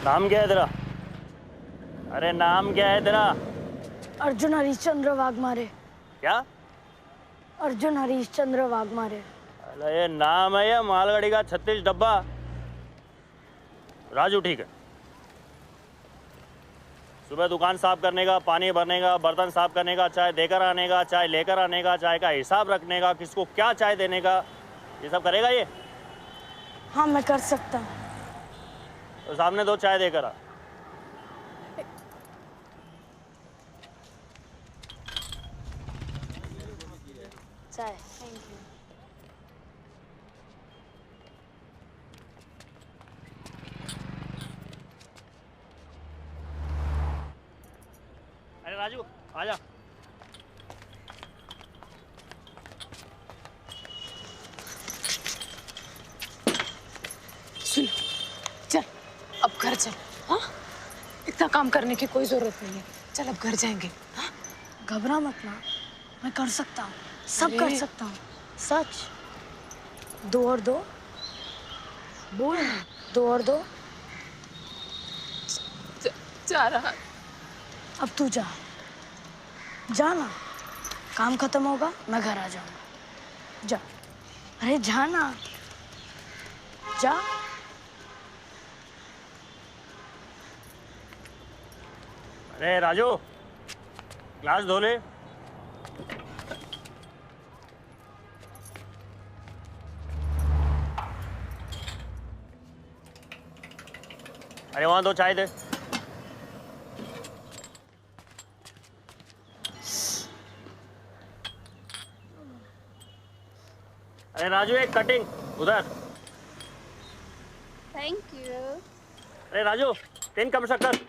नाम क्या है तेरा? अरे नाम क्या है तेरा? अर्जुन हरीशचंद्र वाघमारे। क्या? अर्जुन हरीशचंद्र वाघमारे। अरे ये नाम है या मालगाड़ी का 36 डब्बा? राजू ठीक है। सुबह दुकान साफ करने का, पानी भरने का, बर्तन साफ करने का, चाय देकर आने का, चाय लेकर आने का, चाय का हिसाब रखने का, किसको क्या चाय देने का, ये सब करेगा ये? हाँ मैं कर सकता हूँ। तो सामने दो चाय देकर आ। चाय। Thank you. अरे राजू आजा। सुन, चल अब घर चल। हाँ, इतना काम करने की कोई जरूरत नहीं है। चल अब घर जाएंगे। हाँ, घबरा मत ना, मैं कर सकता हूँ, सब कर सकता हूँ, सच। 2 और 2 बोल। 2 और 2। जा रहा। अब तू जा, जा ना। काम खत्म होगा मैं घर आ जाऊंगा। जा, अरे जा ना, जा। अरे राजू ग्लास धो ले। अरे वहां दो चाय दे। अरे राजू एक कटिंग उधर। Thank you. अरे राजू 3 कप शक्कर।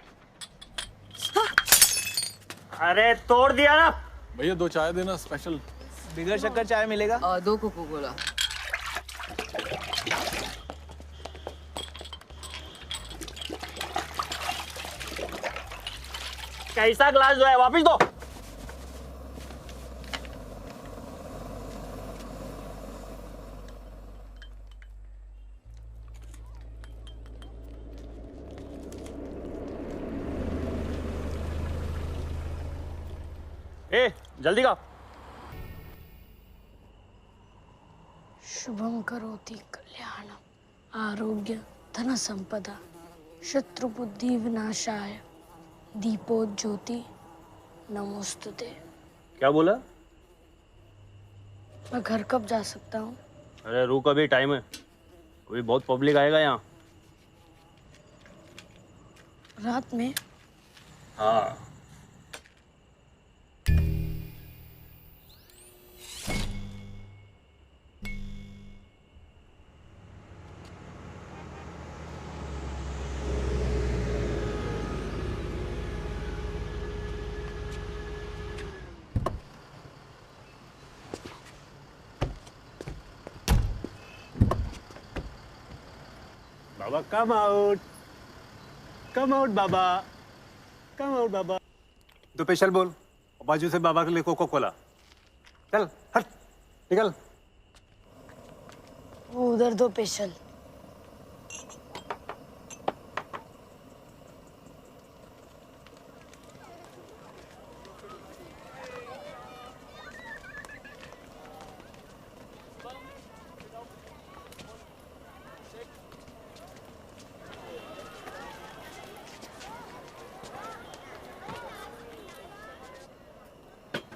अरे तोड़ दिया ना। भैया 2 चाय देना स्पेशल। बिगर शक्कर चाय मिलेगा? 2 कोको कोला। कैसा ग्लास जो है वापिस दो। ए जल्दी का। शुभम करोति कल्याणम आरोग्य धन संपदा शत्रुबुद्धि विनाशाय दीपो ज्योति नमोस्तुते। क्या बोला? मैं घर कब जा सकता हूँ? अरे रुक अभी टाइम है, अभी बहुत पब्लिक आएगा यहाँ। रात में? हाँ। बाबा कम आउट बाबा, कम आउट बाबा। तो स्पेशल बोल और बाजू से बाबा के लिए कोको कोला। चल हट निकल। वो उधर 2 स्पेशल।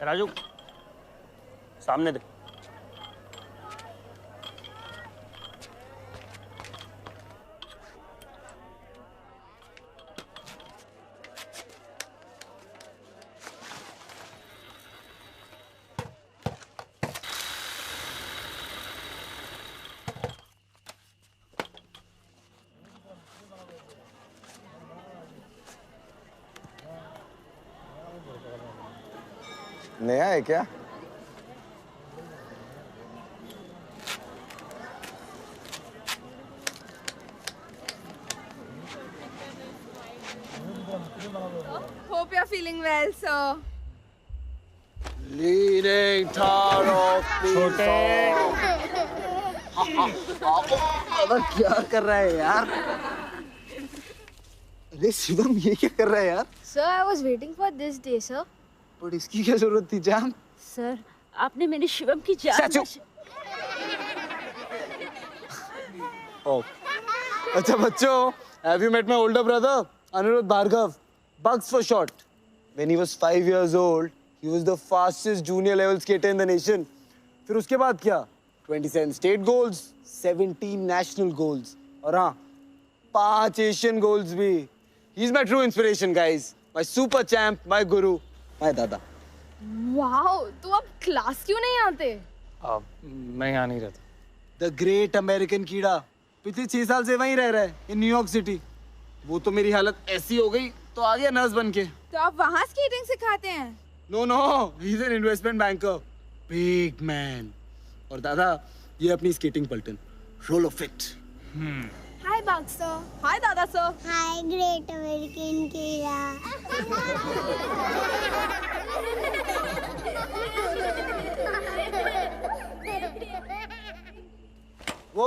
राजू सामने दे। नया है क्या? Hope you're feeling well, sir. Leading Taro छोटे क्या कर रहा है यार? अरे शिवम ये क्या कर रहा है यार? Sir, I was waiting for this day, sir. But इसकी क्या जरूरत थी जाम? Sir, आपने मेरे शिवम की जान चाचू। Oh. अच्छा बच्चों, have you met my older brother, Anirudh Bhargav? Bugs for short. When he was 5 years old, he was the fastest junior level skater in the nation. फिर उसके बाद क्या? 27 state goals, 17 national goals, और हाँ, 5 Asian goals भी. He's my true inspiration, guys. My super champ, my guru, my dada. Wow, तो अब class क्यों नहीं आते? मैं यहाँ नहीं रहता. The great American कीड़ा पिछले 6 साल से वहीं रह रहा है in न्यूयॉर्क सिटी. वो तो मेरी हालत ऐसी हो गई तो आ गया नर्स बन के. तो आप वहाँ स्केटिंग सिखाते हैं? No, he's an investment banker. Big man. और दादा ये अपनी स्केटिंग पल्टन. Roll of it. हाय बाग सर. हाय दादा सर. हाय ग्रेट अमेरिकन कीड़ा.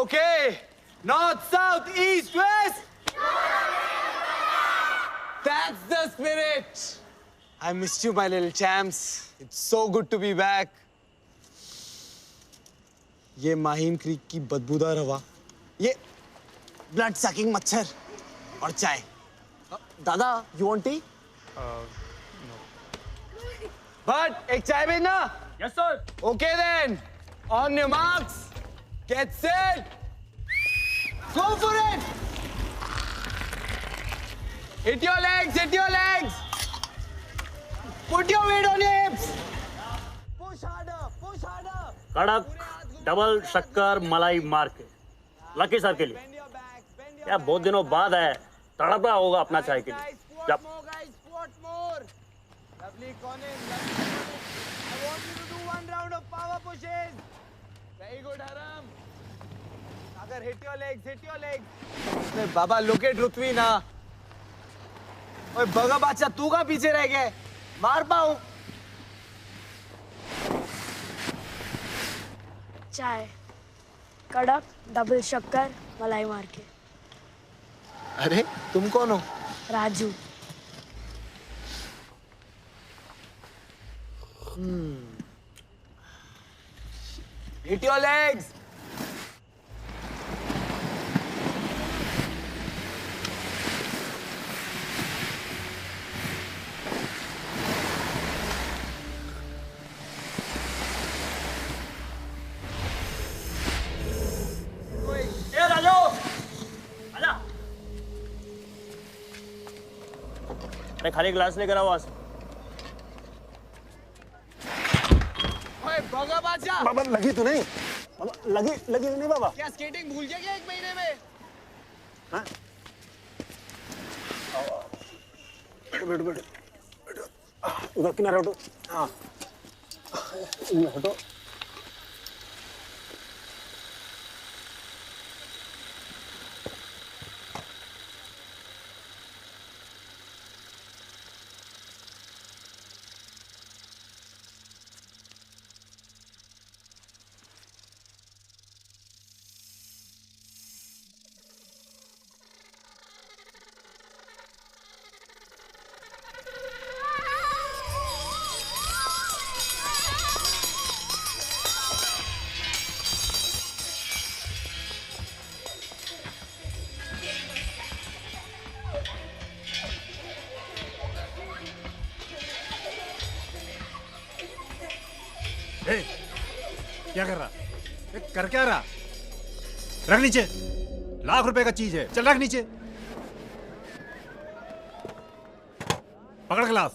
Okay. North, south, east, west. That's the spirit. I missed you, my little champs. It's so good to be back. ये Mahim creek की बदबूदार हवा, ये blood sucking मच्छर और चाय. दादा, you want tea? No. But एक चाय भेजना. Yes, sir. Okay then. On your marks, get set. Go for it. Hit your legs, hit your legs. Put your weight on your hips. Push harder, push harder. कड़क double शक्कर मलाई मार के lucky sir के लिए. Bend your back, bend your क्या बहुत दिनों बाद है, तड़पा होगा अपना चाय के लिए. guys. Squat जब more, guys. Squat more. Lovely Conan, lovely Conan. I want you to do 1 round of power pushes. Very good, Haram. Sagar, hit your legs, hit your legs. अरे बाबा, look at Ruthvi ना. ओए बगा बादशाह, तू कहाँ पीछे रह गया? मार पाऊं? चाय कड़क डबल शक्कर मलाई मार के. अरे तुम कौन हो? राजू. Hit your legs. ए राजू, आजा. अरे खाली ग्लास लेकर आओ. ओए बगा बादशाह, बाबा लगी तो नहीं? बाबा लगी लगी तो नहीं बाबा? क्या स्केटिंग भूल गया क्या 1 महीने में? हाँ? बैठो बैठो बैठो. उधर किनारे हटो. हाँ. हटो. क्या कर रहा? कर क्या रहा? रख नीचे. ₹1,00,000 का चीज है. चल रख नीचे. पकड़ गिलास.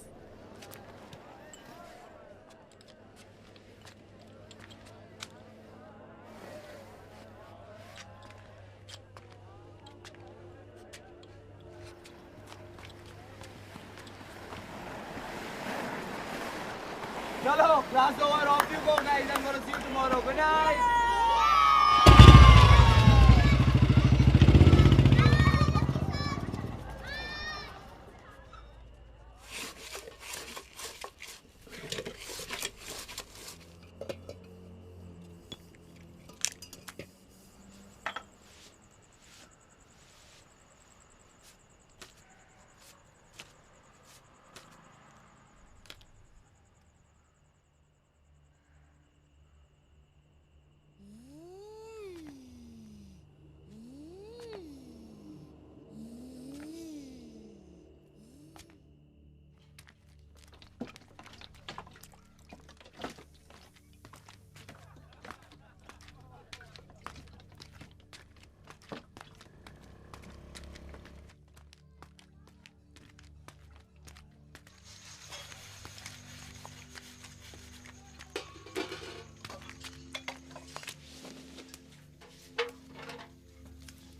चलो, class over, off you go, guys. I'm gonna see you tomorrow. Good night.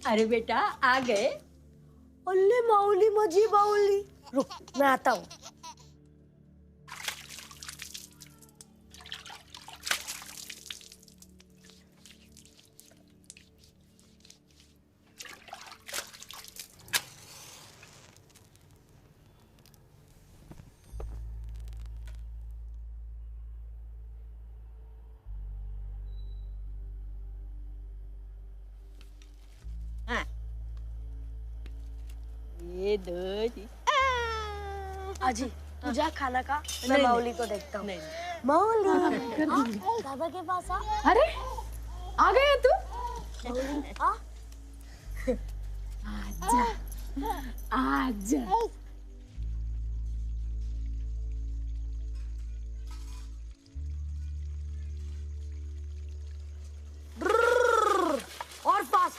अरे बेटा आ गए। अल्ले माऊली मजी बाउली, रुक मैं आता हूँ। ये दो जी। अजी तू जा खाना खा, मैं माऊली को देखता हूँ। माऊली दादा के पास आ। अरे आ गया तू? आ आजा आजा। और पास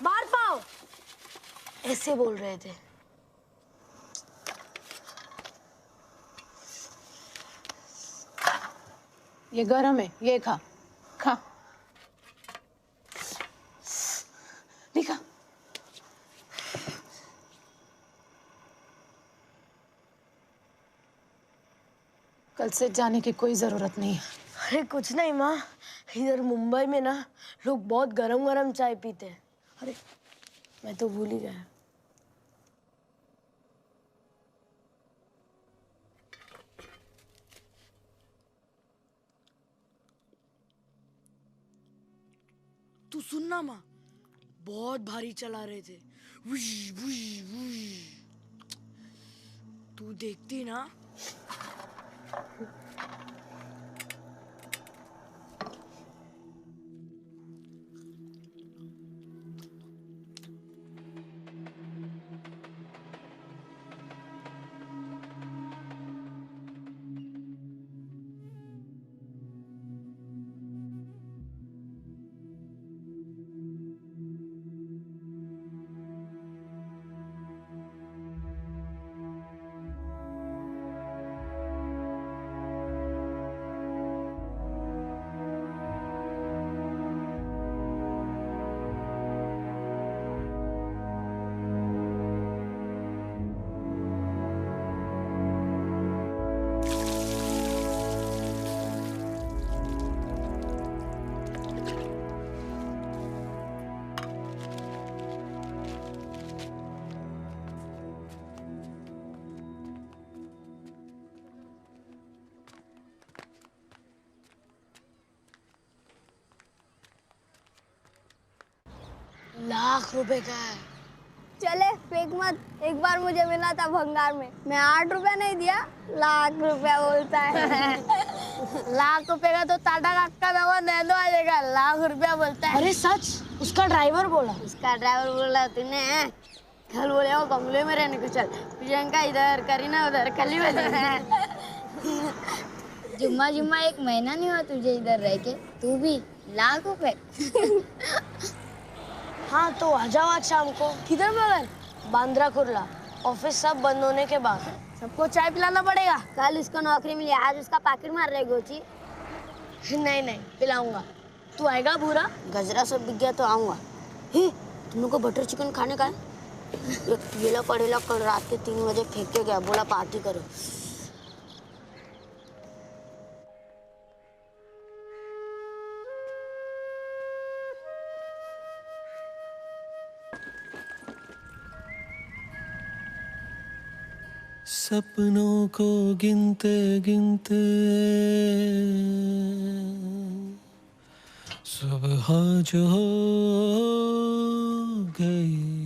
मार पाओ, ऐसे बोल रहे थे। ये गरम है, ये खा खा। दिखा। कल से जाने की कोई जरूरत नहीं है। अरे कुछ नहीं माँ, इधर मुंबई में ना लोग बहुत गरम गरम चाय पीते हैं। अरे मैं तो भूल ही गया। तू सुनना माँ, बहुत भारी चला रहे थे। Whoosh whoosh whoosh. तू देखती ना। लाख रुपए का है। चले फेंक मत, एक बार मुझे मिला था भंगार में, मैं 8 रुपया नहीं दिया, लाख रुपया बोलता है। लाख रुपए का तो टाटा का दवा दे दो आ जाएगा, लाख रुपया बोलता है। अरे सच, उसका ड्राइवर बोला। उसका ड्राइवर बोला तूने, कल बोले वो बंगले में रहने को चल, प्रियंका इधर, करीना उधर, कली वाली। जुम्मा जुम्मा 1 महीना नहीं हुआ तुझे इधर रह के, तू भी लाख रुपए। हाँ तो आ जाओ आज शाम को। किधर मगर? बांद्रा कुर्ला, ऑफिस सब बंद होने के बाद। सबको चाय पिलाना पड़ेगा। कल इसको नौकरी मिली, आज उसका पैकेट मार रहे गोची। नहीं नहीं पिलाऊंगा। तू आएगा भूरा? गजरा सब बिक गया तो आऊंगा। हे तुम लोग को बटर चिकन खाने का है? एक पीला पड़ेला कल रात के 3 बजे फेंक के गया, बोला पार्टी करो। सपनों को गिनते गिनते सुबह जो हो गई।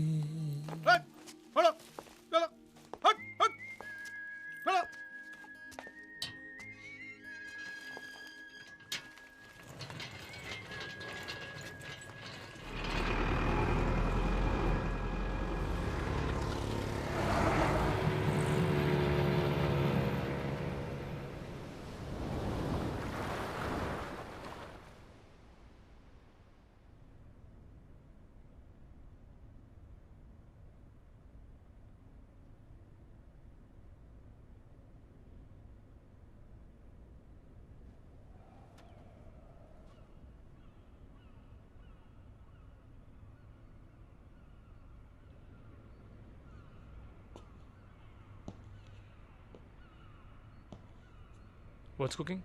What's cooking?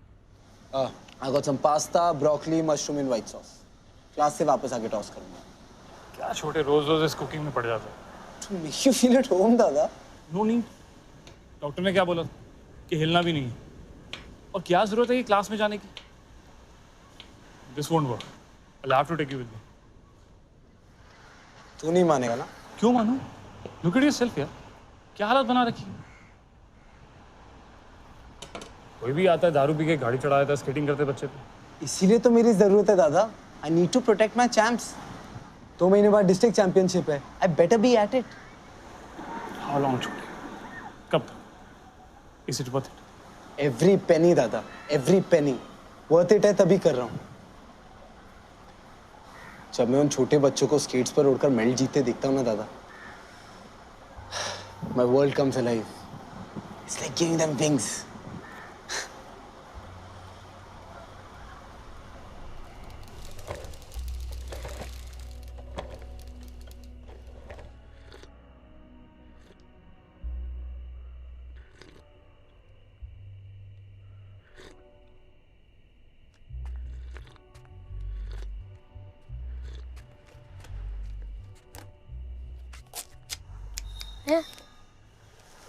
I got some pasta, broccoli, mushroom and white sauce. Class से वापस आके टॉस करूंगा. क्या छोटे रोज इस कुकिंग में पड़ जाता है. To make you feel at home, दादा. नो नहीं. डॉक्टर ने क्या बोला कि हिलना भी नहीं. और क्या जरूरत है ये क्लास में जाने की? This won't work. I'll have to take you with me. तू नहीं मानेगा ना? क्यों मानूं? Look at yourself यार. क्या हालत बना रखी है? कोई भी आता है दारू पी के गाड़ी चढ़ा देता है स्केटिंग करते बच्चे पे. इसीलिए तो मेरी जरूरत है दादा. I need to protect my champs. 2 महीने बाद डिस्ट्रिक्ट चैंपियनशिप है. I better be at it. How long छोटे? कब तक? Is it worth it? Every penny दादा. Every penny. Worth it है तभी कर रहा हूँ. जब मैं उन छोटे बच्चों को स्केट्स पर उड़कर मेडल जीतते देखता हूँ ना दादा, my world comes alive. It's like giving them wings.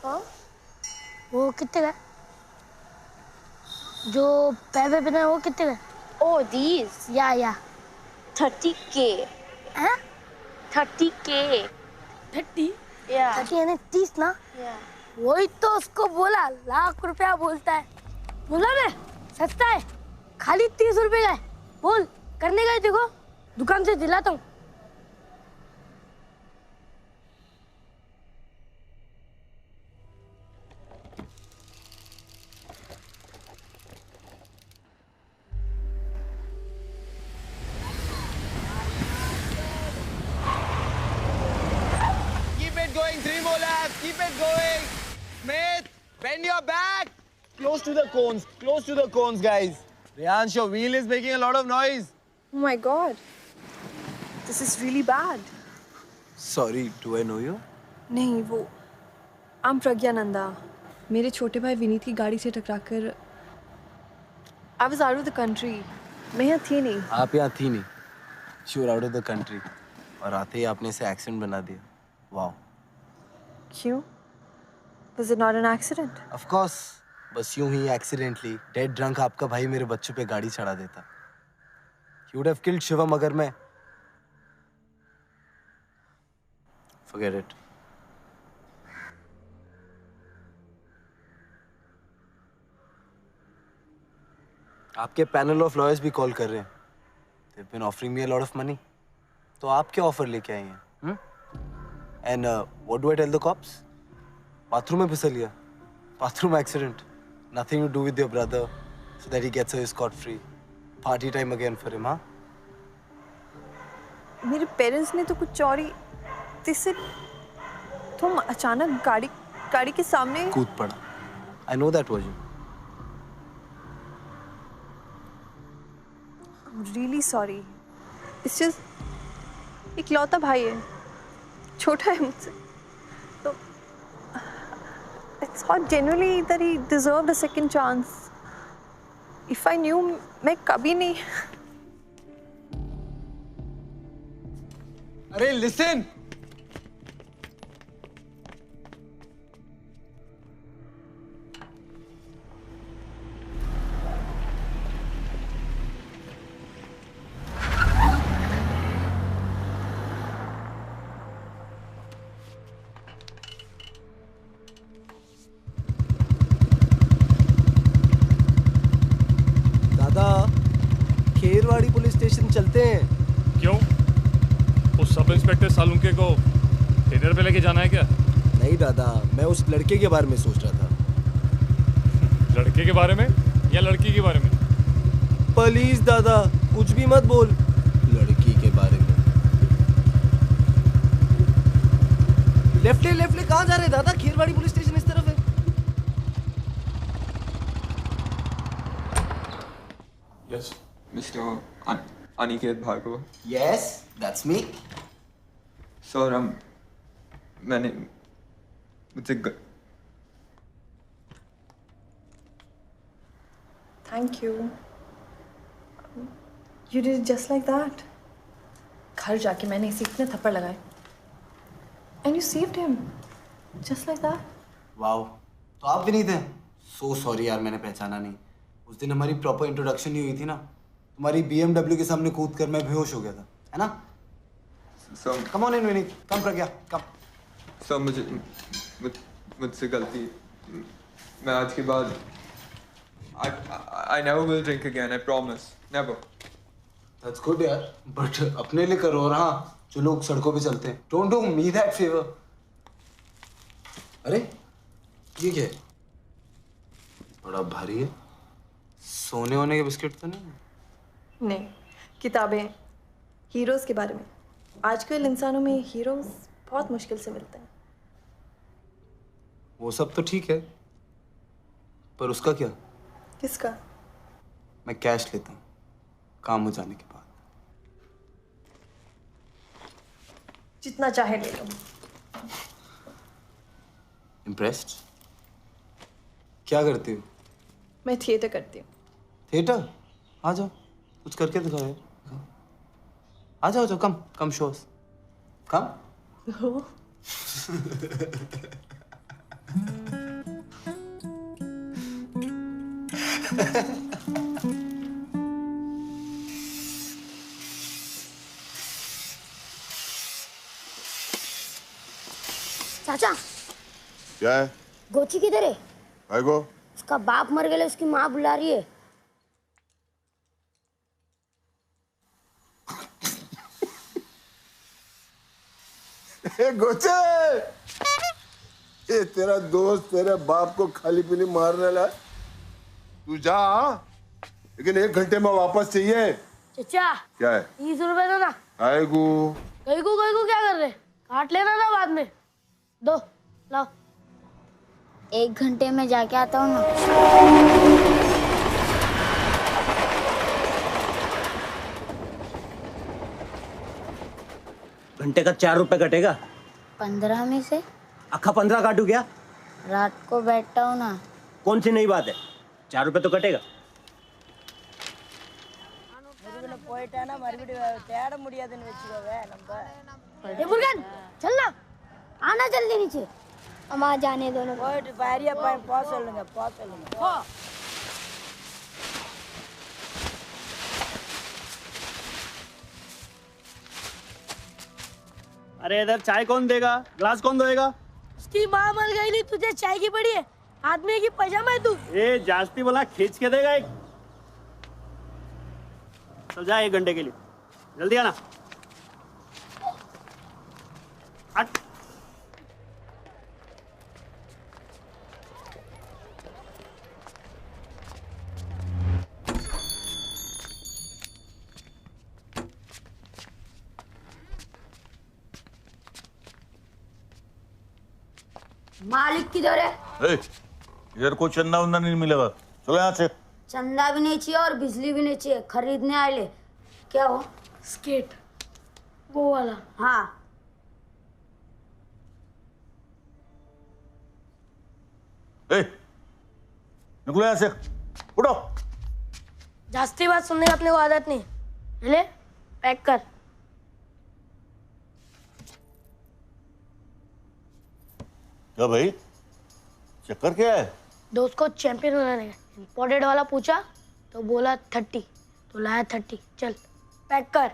हाँ? वो कितने का? जो पैर पे पहना है वो कितने का? Oh, these. या 30K. हैं? 30K. 30? Yeah. 30 यानी 30 ना? Yeah. वही तो उसको बोला, लाख रुपया बोलता है. बोला मैं, सस्ता है, खाली 30 रुपए का है. बोल, करने का है देखो, दुकान से दिलाता हूँ. Keep it going. Smith, bend your back. Close to the cones. Close to the cones, guys. Riyansh, your wheel is making a lot of noise. Oh my God. This is really bad. Sorry, do I know you? नहीं वो I'm Praggnanandhaa. मेरे छोटे भाई विनीत की गाड़ी से टकराकर I was out of the country. मैं यहाँ थी नहीं. आप यहाँ थी नहीं. You were out of the country. और आते ही आपने इसे एक्सीडेंट बना दिया. Wow. क्यों? Was it not an accident? Of course. बस यूं ही accidentally dead drunk आपका भाई मेरे बच्चों पे गाड़ी चढ़ा देता. He would have killed Shivam अगर मैं. Forget it. आपके पैनल ऑफ लॉयर्स भी कॉल कर रहे हैं. They've been offering me a lot of money. तो आप क्या ऑफर लेके आए हैं? And what do I tell the cops? Bathroom में फिसल गया. Bathroom accident. Nothing to do with your brother, so that he gets away scot-free. Party time again for him, हाँ? मेरे पेरेंट्स ने तो कुछ और ही जैसे तुम अचानक गाड़ी के सामने कूद पड़ा. I know that version. I'm really sorry. It's just इकलौता भाई है, छोटा है मुझसे, तो I thought genuinely that he deserved a second chance. If I knew, मैं कभी नहीं. अरे listen. खेरवाड़ी पुलिस स्टेशन चलते हैं. क्यों? उस सब इंस्पेक्टर सालुंके को डिनर पे लेके जाना है क्या? नहीं दादा, मैं उस लड़के के बारे में सोच रहा था. लड़के के बारे में या लड़की के बारे में? प्लीज दादा, कुछ भी मत बोल. लड़की के बारे में. लेफ्ट ले कहाँ जा रहे दादा? खेरवाड़ी पुलिस स्टेशन इस तरफ है. Yes, Mr. Aniket Bhargava. Yes, that's me. Sir, मैंने मुझसे Thank you. You did it just like that. घर जाके मैंने इसे इतने थप्पड़ लगाए. And you saved him. Just like that. Wow, तो आप भी नहीं थे? So sorry यार, मैंने पहचाना नहीं. उस दिन हमारी प्रॉपर इंट्रोडक्शन नहीं हुई थी ना. तुम्हारी BMW के सामने कूद कर मैं बेहोश हो गया था, है ना? So Come on in, Vinny. Come Pragya, come. So मुझसे गलती. मैं आज के बाद I never will drink again. I promise. Never. That's good यार. But अपने लिए करो और हाँ, जो लोग सड़कों पे चलते हैं. Don't do me that favor. अरे ये क्या है? बड़ा भारी है. सोने होने के बिस्किट तो नहीं? नहीं, किताबें हीरोज के बारे में. आजकल इंसानों में हीरोज बहुत मुश्किल से मिलते हैं. वो सब तो ठीक है, पर उसका क्या? किसका? मैं कैश लेता हूँ काम हो जाने के बाद. जितना चाहे ले लो. इम्प्रेस्ड? क्या करती हो? मैं थिएटर करती हूँ. थिएटर? आ जाओ, कुछ करके दिखाओ यार. आ जाओ, कम कम शोस. कम. चाचा क्या है? गोची किधर है? भाई को उसका बाप मर गया, उसकी माँ बुला रही है. गोचे, ये तेरा दोस्त तेरे बाप को खाली पीली मारने लगा. तू जा, लेकिन 1 घंटे में वापस चाहिए. चाचा क्या है? 30 रुपए दो ना. आएगू. गई को क्या कर रहे? काट लेना ना बाद में. दो लाओ. 1 घंटे में जाके आता हूँ ना. घंटे का 4 रुपए कटेगा. 15 में से अक्खा 15 काटू क्या? रात को बैठता हूँ ना. कौन सी नई बात है? 4 रुपए तो कटेगा. मुर्गन चल ना. आना जल्दी नीचे. हम आ जाने दोनों. अरे इधर चाय कौन देगा? ग्लास कौन धोएगा? उसकी माँ मर गई नहीं, तुझे चाय की पड़ी है. आदमी की पजामा है तू. ए जास्ती बोला खींच के देगा एक. चल जा 1 घंटे के लिए. जल्दी आना. हट. मालिक किधर है? इधर कोई चंदा वंदा नहीं मिलेगा. चलो यहाँ से. चंदा भी नहीं चाहिए और बिजली भी नहीं चाहिए. खरीदने आए ले. क्या हो? स्केट वो वाला. हाँ. निकलो यहाँ से. उठो. जास्ती बात सुनने की अपने को आदत नहीं. ले पैक कर. क्या भाई, चक्कर क्या है? दोस्त को चैंपियन बनाने का. इम्पोर्टेड वाला पूछा तो बोला 30, तो लाया 30. चल पैक कर.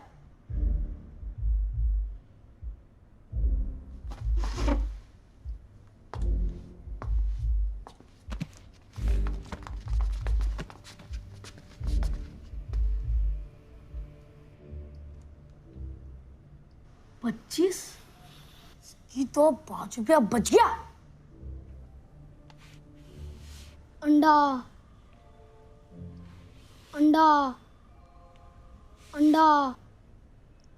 $25 की तो 5 रुपया बच गया. अंडा अंडा अंडा.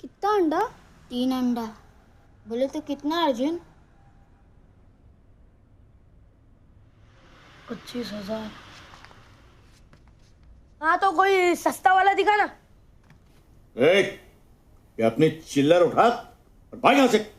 कितना अंडा? 3 अंडा. बोले तो कितना अर्जुन? 25,000. हाँ तो कोई सस्ता वाला दिखा ना. ये अपनी चिल्लर उठा और भाग यहाँ से.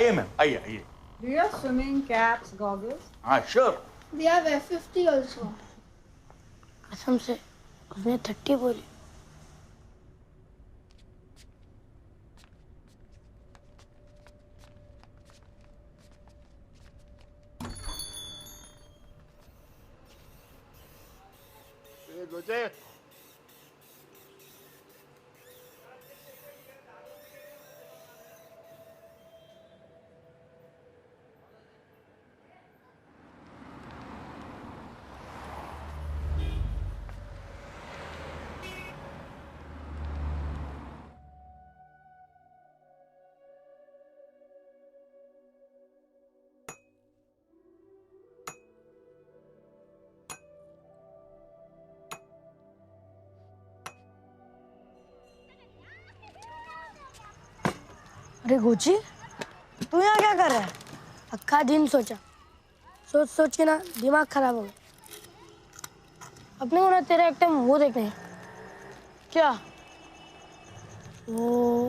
आइए मैम, आइए आइए। Do you have swimming caps, goggles? हाँ sure. We have F50 also. कसम से उसने 30 बोली। गोचे अरे गोची, तू यहाँ क्या कर रहा है? अक्का दिन सोचा, सोच सोच के ना दिमाग खराब हो गया। अपने को ना तेरा एक टाइम वो देखना है। क्या? वो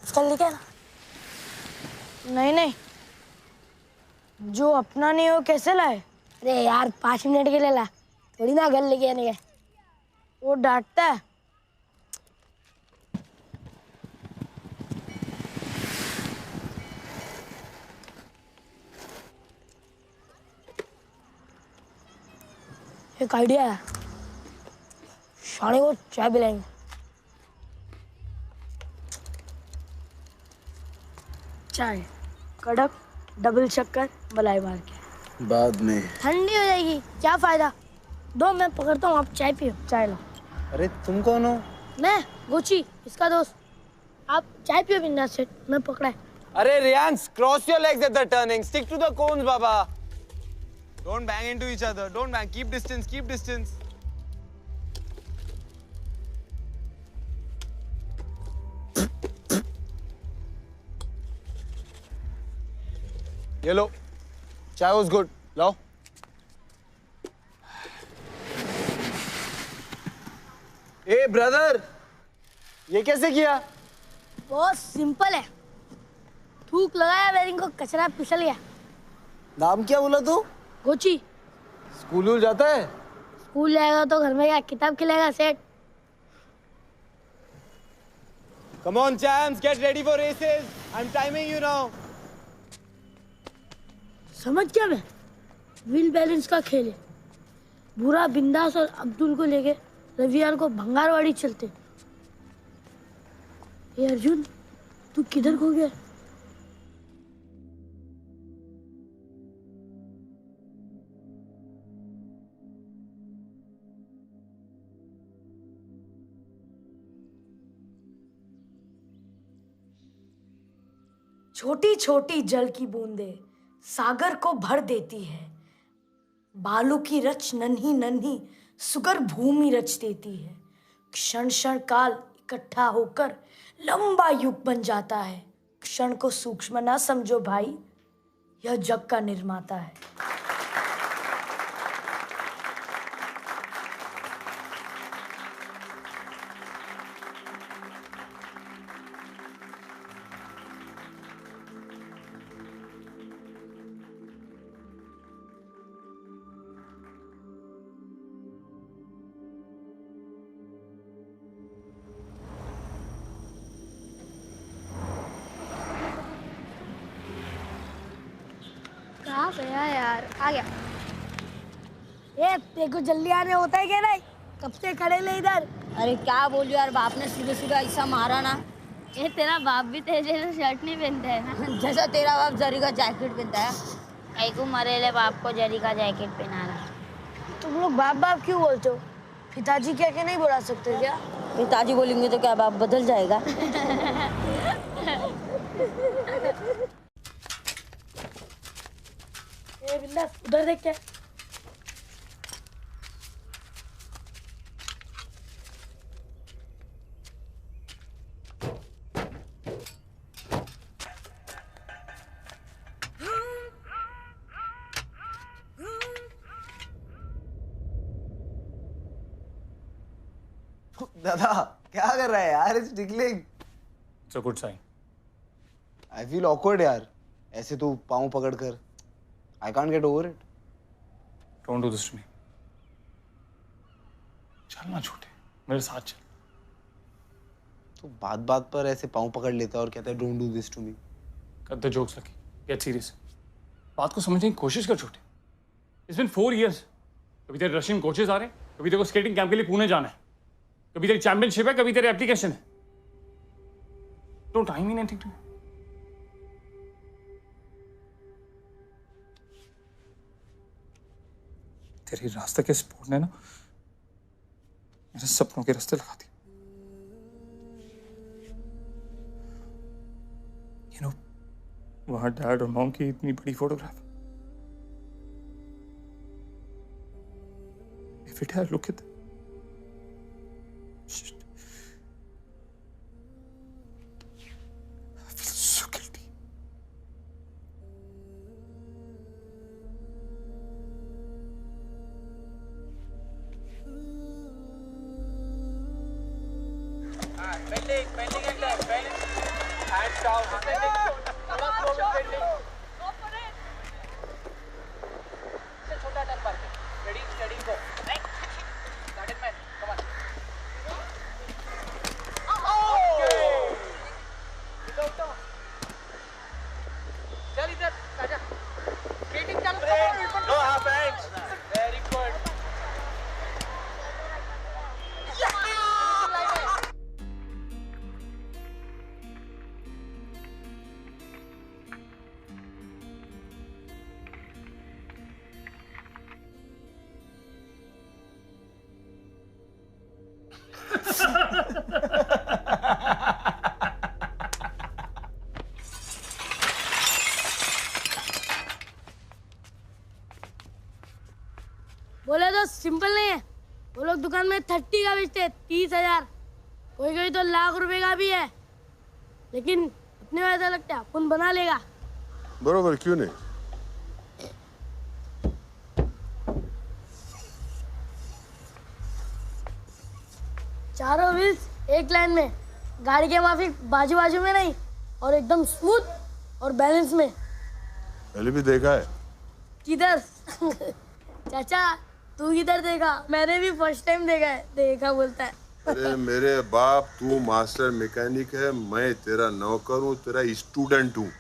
उसका लेके आना। नहीं नहीं, जो अपना नहीं हो कैसे लाए? अरे यार 5 मिनट के लिए ला, थोड़ी ना घर लेके आने का। वो डांटता है। एक आइडिया है, शाने को चाय पिलाएंगे। चाय कड़क, डबल शक्कर, मलाई मार के। बाद में। ठंडी हो जाएगी, क्या फायदा। दो मैं पकड़ता हूँ, आप चाय पियो। चाय लो। अरे तुम कौन हो? मैं गोची, इसका दोस्त। आप चाय पियो बिंदास से, मैं पकड़ा है। अरे Riyansh, cross your legs at the turning, stick to the cones बाबा। Don't bang into each other. Don't bang. Keep distance. Keep distance. Yellow. Chai was good. Lao. Hey brother, ये कैसे किया? बहुत सिंपल है। थूक लगाया, वेरिंग को कचरा फिसल गया। नाम क्या बोला तू? गोची। स्कूल जाता है? स्कूल जाएगा तो घर में क्या किताब खिलाएगा सेठ? Come on champs, get ready for races. I'm timing you now. समझ क्या मैं? व्हील बैलेंस का खेल है। बुरा बिंदास और अब्दुल को लेके रविवार को भंगारवाड़ी चलते। ये अर्जुन, तू किधर खो गया? छोटी छोटी जल की बूंदें सागर को भर देती है। बालू की रच नन्ही नन्ही सुगर भूमि रच देती है। क्षण क्षण काल इकट्ठा होकर लंबा युग बन जाता है। क्षण को सूक्ष्म ना समझो भाई, यह जग का निर्माता है। कहाँ गया यार? आ गया। ये देखो जल्दी आने होता है क्या नहीं? कब से खड़े ले इधर? अरे क्या बोलियो यार, बाप ने सीधे सीधे ऐसा मारा ना। ये तेरा बाप भी तेरे जैसा शर्ट नहीं पहनता है ना? जैसा तेरा बाप जरी का जैकेट पहनता है। कहीं को मरेले बाप को जरी का जैकेट पहना रहा। तुम लोग बाप बाप क्यों बोलते हो? पिताजी क्या के नहीं बुला सकते क्या? पिताजी बोलेंगे तो क्या बाप बदल जाएगा? ये बिंदास उधर देख क्या? दादा क्या कर रहा है यार? It's tickling. It's a good sign. I feel awkward यार. ऐसे तो पाँव पकड़कर. I can't get over it. Don't do this to me. चल ना छोटे, मेरे साथ चल. तो बात पर ऐसे पाँव पकड़ लेता और कहता है don't do this to me. Cut the jokes, Lucky. Get serious. बात को समझने की कोशिश कर छोटे. It's been 4 years. कभी तेरे रशियन कोचेस आ रहे हैं, कभी तेरे को स्केटिंग कैंप के लिए पुणे जाना है, कभी तेरी चैंपियनशिप है, कभी तेरे एप्लीकेशन है. Don't I mean anything to you? तेरी रास्ते के स्पोर्ट ने ना मेरे सपनों के रास्ते लगा दिए. You know, वहां डैड और मॉम की इतनी बड़ी photograph. Every day I look at them. I feel so guilty. Bending and left, bend. Hands down. Bending. थोड़ा slow bending. Go for it. से छोटा टर्न मार के. Ready, steady, go. Right. Got it, man. Come on. Okay. Without down. चल इधर, आजा. Skating चल. No half hands. Very good. बोले तो सिंपल नहीं है. वो लोग दुकान में 30 का बेचते हैं, 30,000. कोई कोई तो लाख रुपए का भी है. लेकिन अपने को ऐसा लगता है अपन बना लेगा. बरोबर, क्यों नहीं? चारों व्हील्स एक लाइन में, गाड़ी के माफिक बाजू बाजू में नहीं, और एकदम स्मूथ और बैलेंस में. पहले भी देखा है. किधर? चाचा तू किधर देखा? मैंने भी फर्स्ट टाइम देखा है. देखा बोलता है. अरे मेरे बाप, तू मास्टर मैकेनिक है, मैं तेरा नौकर हूँ, तेरा स्टूडेंट हूँ.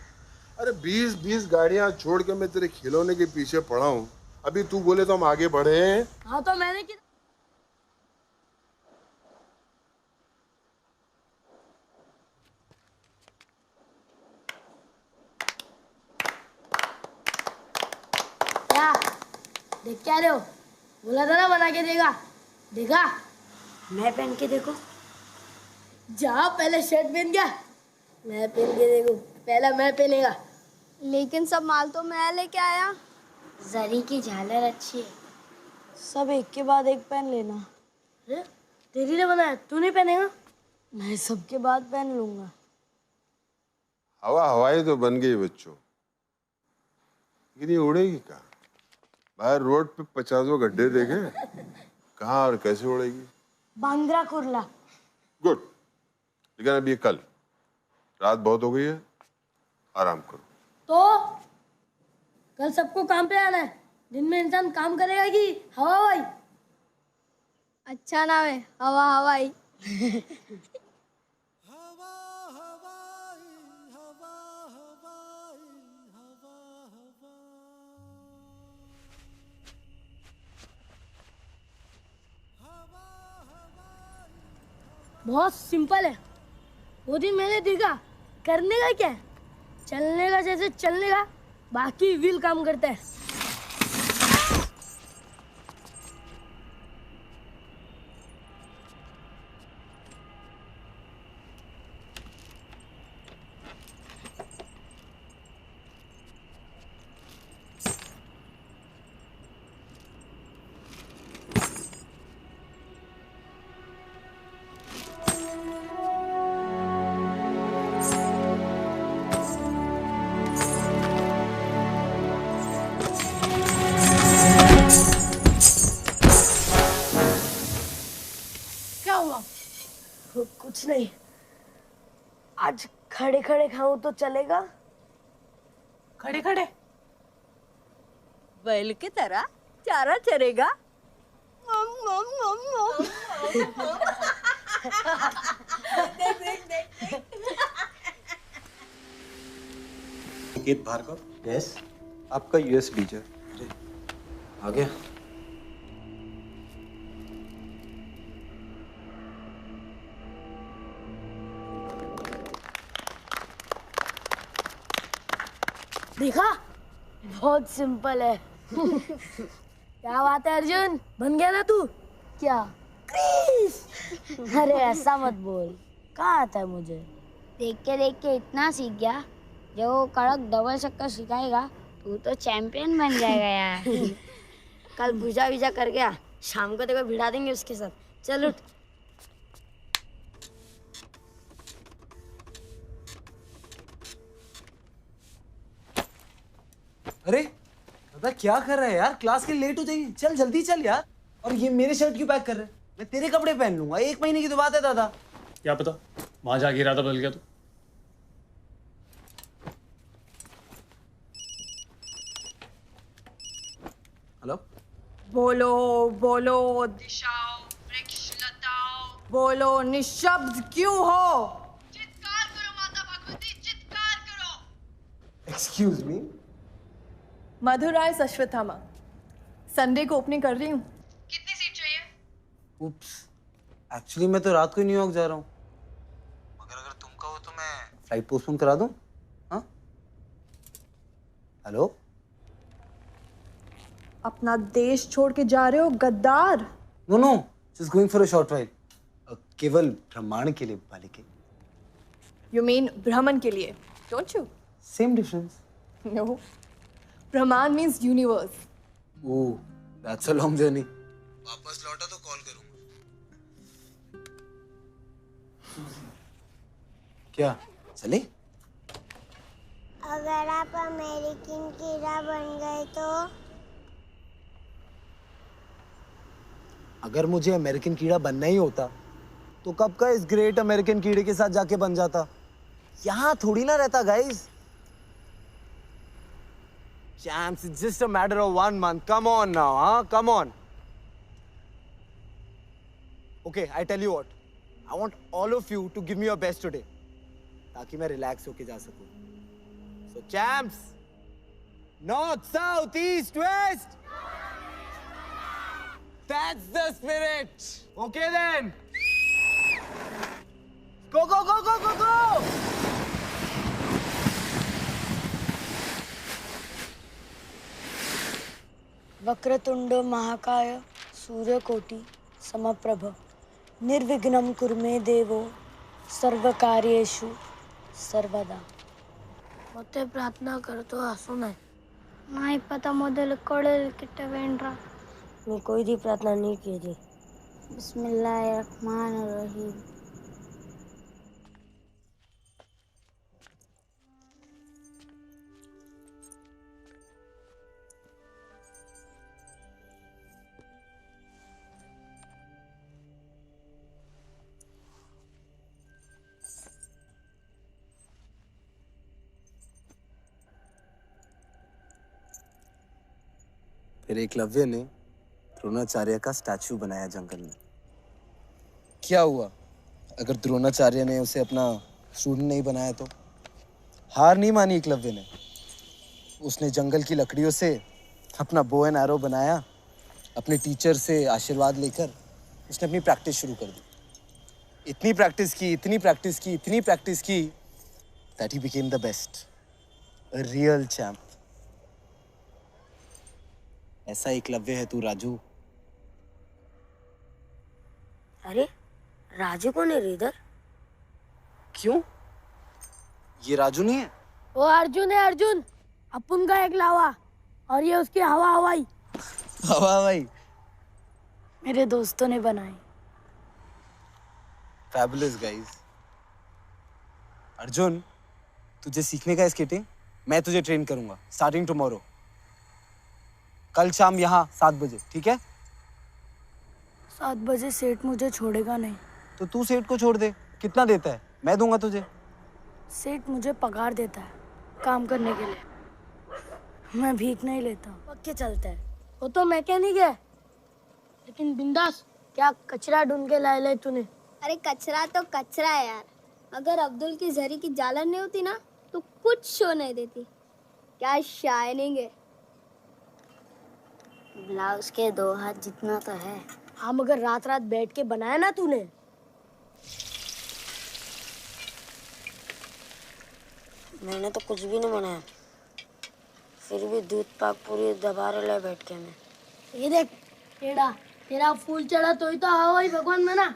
अरे 20 गाड़ियाँ छोड़ के मैं तेरे खिलौने के पीछे पड़ा हूँ. अभी तू बोले तो हम आगे बढ़े हैं. हाँ तो मैंने क्या देख क्या रहे हो? बोला था ना बना के देगा. देखा? मैं पहन के देखो. जा पहले शर्ट पहन गया. मैं पहन के देखो. पहला मैं पहनेगा. लेकिन सब माल तो मैं लेके आया. जरी की झालर अच्छी है. सब एक के बाद एक पहन लेना. अरे तेरी ने बनाया, तू नहीं पहनेगा? मैं सबके बाद पहन लूंगा. हवा हवाई तो बन गई बच्चों, लेकिन ये उड़ेगी कहाँ? बाहर रोड पे 50 गड्ढे देखे, कहाँ और कैसे उड़ेगी? बांद्रा कुर्ला. गुड. लेकिन अभी कल रात बहुत हो गई है, आराम करो. तो कल सबको काम पे आना है. दिन में इंसान काम करेगा कि हवा हवाई? अच्छा नाम है, हवा हवाई. बहुत सिंपल है. वो दिन मैंने देखा. करने का क्या है? चलने का जैसे चलने का, बाकी व्हील काम करता है. कुछ नहीं. आज खड़े खड़े खाऊं तो चलेगा? खड़े खड़े बैल की तरह चारा चरेगा। निकेत भार्गव। यस। आपका यूएस वीजा आ गया। देखा, बहुत सिंपल है। क्या बात है अर्जुन, बन गया ना तू? क्या? क्रिस! अरे ऐसा मत बोल, कहाँ आता है मुझे? देख के इतना सीख गया, जब वो कड़क डबल चक्कर सिखाएगा तू तो चैंपियन बन जाएगा यार। कल भुजा विजा कर गया, शाम को देखो भिड़ा देंगे उसके साथ। चल उठ। अरे दादा क्या कर रहा है यार, क्लास के लेट हो जाएगी, चल जल्दी चल यार। और ये मेरे शर्ट क्यों पैक कर रहे हैं? मैं तेरे कपड़े पहन लूंगा, 1 महीने की तो बात है दादा। क्या पता वहां जाके इरादा बदल गया तो। हेलो। बोलो बोलो दिशाओ, वृक्ष लताओ, बोलो निशब्द क्यों हो? चित्कार करो माता भगवती, चित्कार करो। Excuse me. मधुराय अश्वत्थामा, संडे को ओपनिंग कर रही हूँ। कितनी सीट चाहिए? उप्स, एक्चुअली मैं तो रात को ही न्यूयॉर्क जा रहा हूँ, मगर अगर तुम कहो तो मैं फ्लाइट पोस्टपोन करा दूँ। हाँ हेलो। अपना देश छोड़ के जा रहे हो गद्दार? No no, just going for a short ride, केवल ब्रह्मांड के लिए बालिके। यू मीन भ्रमण के लिए, don't you? Same difference. No, ब्रह्मांड means universe. Oh, that's a long journey. वापस लौटा तो कॉल करूंगा। क्या चले? अगर आप अमेरिकन कीड़ा बन गए तो? अगर मुझे अमेरिकन कीड़ा बनना ही होता तो कब का इस ग्रेट अमेरिकन कीड़े के साथ जाके बन जाता। यहाँ थोड़ी ना रहता guys. Champs, it's just a matter of 1 month. Come on now, huh? Come on. Okay, I tell you what. I want all of you to give me your best today, ताकि मैं relax होके जा सकूं. So, champs, north, south, east, west. That's the spirit. Okay then. Go, go, go, go, go, go. Vakratunda महाकाय सूर्यकोटि समप्रभ निर्विघ्नं कुरु मे देवो सर्वकार्येषु सर्वदा। मते प्रार्थना करतो असो नाही. नहीं पता मुझे कळेल किट्टे वेंड्रा. मैं कोई दी प्रार्थना नहीं की थी. बिस्मिल्लाहिर्रहमानिर्रहीम. फिर एकलव्य ने द्रोणाचार्य का स्टैचू बनाया जंगल में। क्या हुआ अगर द्रोणाचार्य ने उसे अपना स्टूडेंट नहीं बनाया तो? हार नहीं मानी एकलव्य ने। उसने जंगल की लकड़ियों से अपना बो एंड एरो बनाया। अपने टीचर से आशीर्वाद लेकर उसने अपनी प्रैक्टिस शुरू कर दी। इतनी प्रैक्टिस की, इतनी प्रैक्टिस की, इतनी प्रैक्टिस की that he became the best, a real champ. ऐसा एकलव्य है तू राजू। अरे राजू कौन है इधर? क्यों? ये राजू नहीं है? वो अर्जुन है, अर्जुन अपन का एक लावा, और ये उसकी हवा हवाई। हवा हवाई मेरे दोस्तों ने बनाई। Fabulous guys. अर्जुन, तुझे सीखने का स्केटिंग मैं तुझे ट्रेन करूंगा स्टार्टिंग टुमारो। कल शाम यहाँ 7 बजे, ठीक है? 7 बजे सेठ मुझे छोड़ेगा नहीं। तो तू सेठ को छोड़ दे। कितना देता है? मैं दूंगा तुझे। सेठ मुझे पगार देता है काम करने के लिए, मैं भीख नहीं लेता। पक्के चलते हैं। वो तो मैकेनिक है, लेकिन बिंदास क्या कचरा ढूंढ के लाए तूने। अरे कचरा तो कचरा है यार। अगर अब्दुल की जरी की जालन नहीं होती ना तो कुछ शो नहीं देती। क्या शाइनिंग है। ब्लाउज के 2 हाथ जितना तो है। हाँ मगर रात रात बैठ के बनाया ना तूने। मैंने तो कुछ भी नहीं बनाया, फिर भी दूध पाक पूरी दबा रहे बैठ के मैं। ये देख टेढ़ा, तेरा फूल चढ़ा तो ही तो हवा ही भगवान में ना।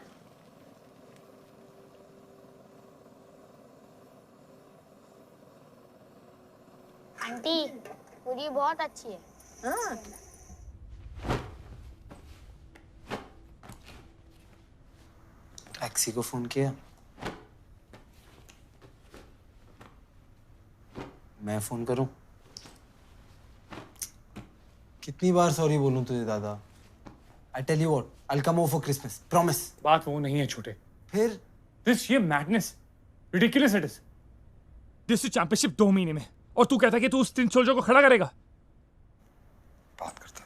आंटी पूरी बहुत अच्छी है। हाँ। टैक्सी को फोन किया? मैं फोन करूं? कितनी बार सॉरी बोलूं तुझे दादा? I tell you what, I'll come over for Christmas, promise. बात वो नहीं है छोटे। फिर? This ये madness, ridiculous it is. This championship 2 महीने में, और तू कहता है कि तू उस 3 सोल्जर को खड़ा करेगा? बात करता।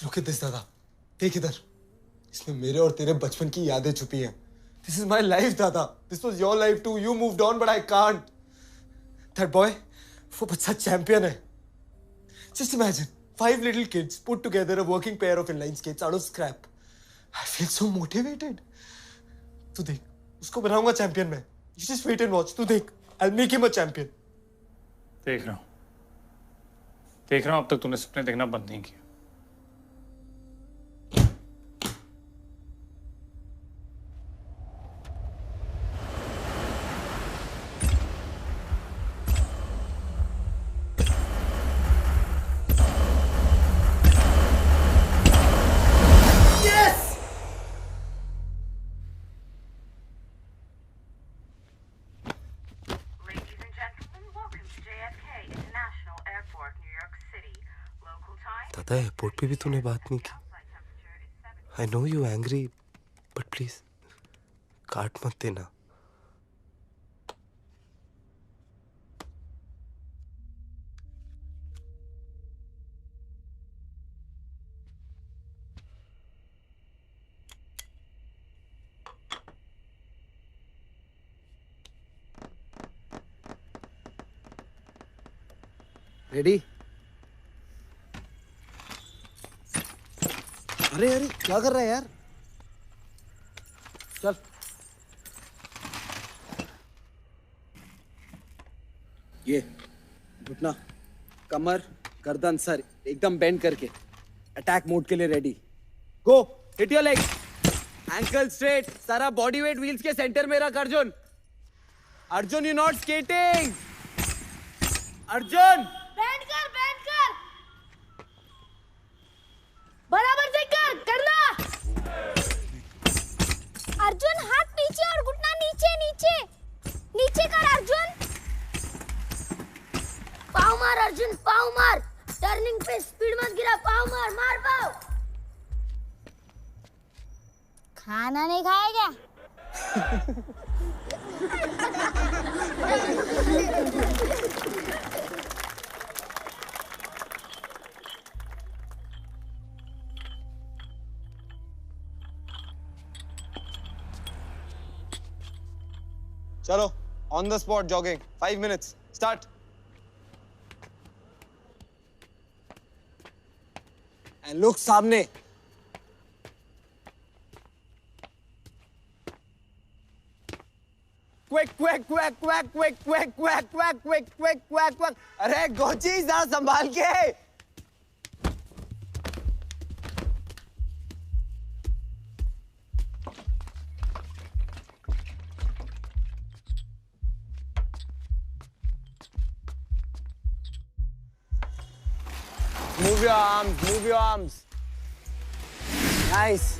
Look at this दादा, देख इधर। इसमें मेरे और तेरे बचपन की यादें छुपी हैं। This is my life दादा। This was your life too. You moved on, but I can't. That boy, वो बच्चा चैंपियन है। Just imagine, 5 little kids put together a working pair of inline skates out of scrap. I feel so motivated. तू देख, उसको बनाऊंगा champion मैं। You just wait and watch. तू देख, I'll make him a champion. देख रहा हूँ अब तक तूने सपने देखना बंद नहीं किया। दादा एयरपोर्ट पे भी तूने बात नहीं की। I know you angry, but please काट मत देना। रेडी? अरे अरे क्या कर रहा है यार? चल। ये घुटना, कमर, गर्दन, सर एकदम बेंड करके अटैक मोड के लिए ready. Go, hit your leg, ankle straight, सारा बॉडी वेट व्हील्स के सेंटर में रख। Arjun, Arjun you not skating. Arjun band कर बराबर से करना। अर्जुन हाथ पीछे और घुटना नीचे नीचे नीचे कर। अर्जुन पाँव मार। अर्जुन पाँव मार। टर्निंग पे स्पीड मत गिरा। पाँव मार, मार पाँव। खाना नहीं खाएगा? चलो, on the spot jogging, 5 minutes, start. And look सामने. Quick, quick, quick, quick, quick, quick, quick, quick, quick, quick, quick, quick. अरे गोची जरा संभाल के. Move your arms. Move your arms. Nice.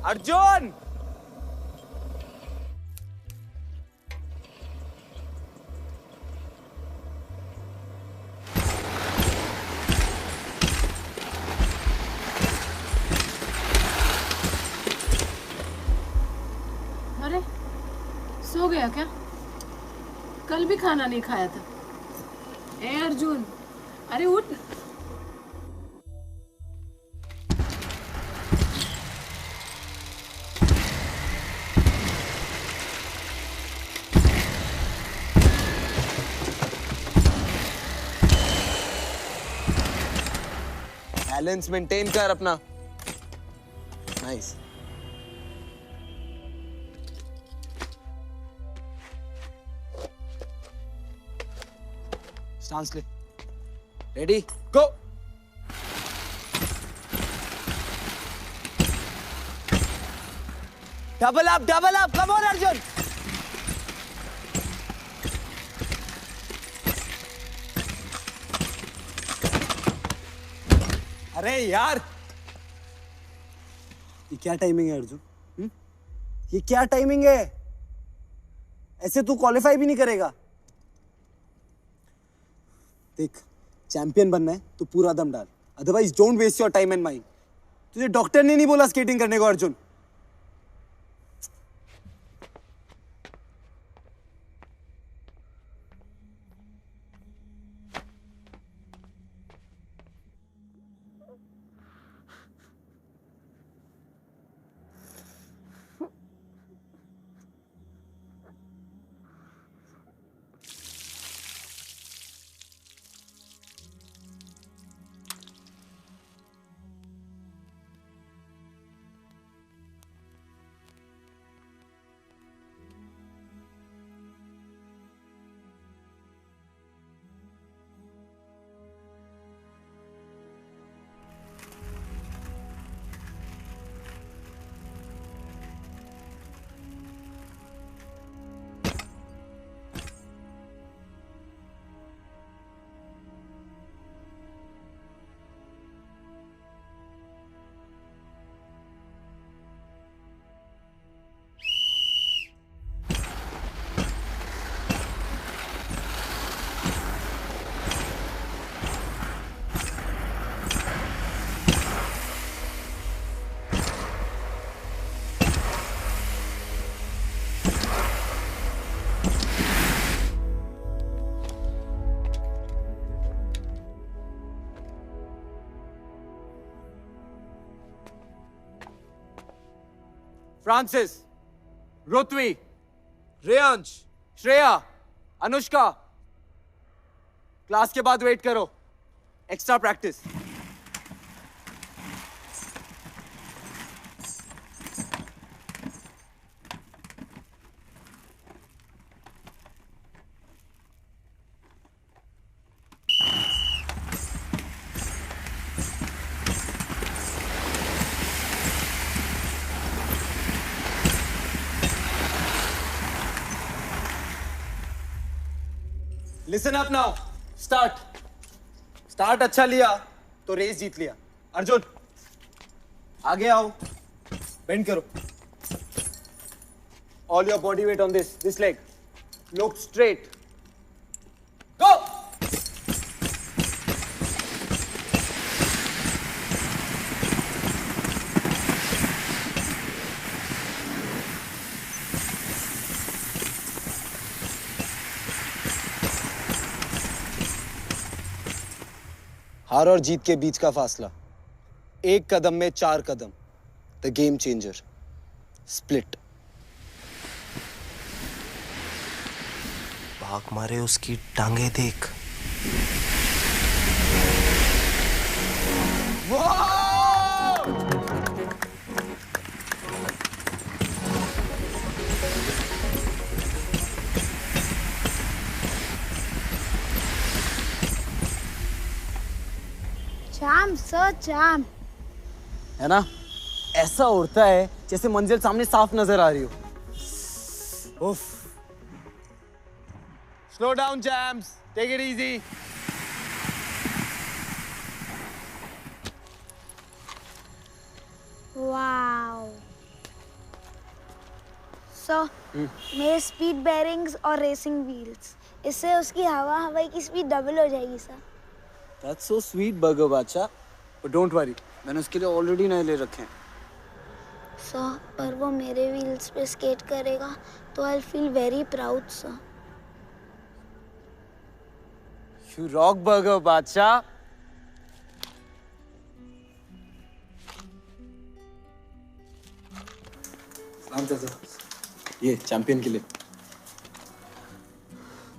Arjun! अरे सो गया क्या? कल भी खाना नहीं खाया था। ए अर्जुन, अरे उठ। बैलेंस मेंटेन कर अपना। नाइस। स्टांस ले। Ready go. Double up, come on Arjun. अरे यार, ये क्या टाइमिंग है अर्जुन? ये क्या टाइमिंग है? ऐसे तू क्वालिफाई भी नहीं करेगा। देख, चैंपियन बनना है तो पूरा दम डाल, otherwise don't waste your time and mind. तुझे डॉक्टर ने नहीं बोला स्केटिंग करने को अर्जुन। फ्रांसिस, रुत्वी, रेयांश, श्रेया, अनुष्का, क्लास के बाद वेट करो, extra practice. Listen up now, start अच्छा लिया तो रेस जीत लिया। अर्जुन आगे आओ, बेंड करो, all your body weight on this leg, look straight, go. हार और जीत के बीच का फासला, एक कदम में 4 कदम, द गेम चेंजर, स्प्लिट। भाग मारे उसकी टांगे देख। चाम सर चाम। है ना, ऐसा उड़ता है जैसे मंजिल सामने साफ नजर आ रही हो। उफ। Slow down James, take it easy. Wow sir, मेरे स्पीड बेयरिंग्स और रेसिंग व्हील्स, इससे उसकी हवाई की स्पीड डबल हो जाएगी sir. That's so sweet, burger Badshah. But don't worry, मैंने उसके लिए ऑलरेडी नए ले रखे हैं। सर, पर वो मेरे व्हील्स पे स्केट करेगा तो I feel very proud sir. You rock, burger बादशाह। सलाम चाचा। ये चैंपियन के लिए।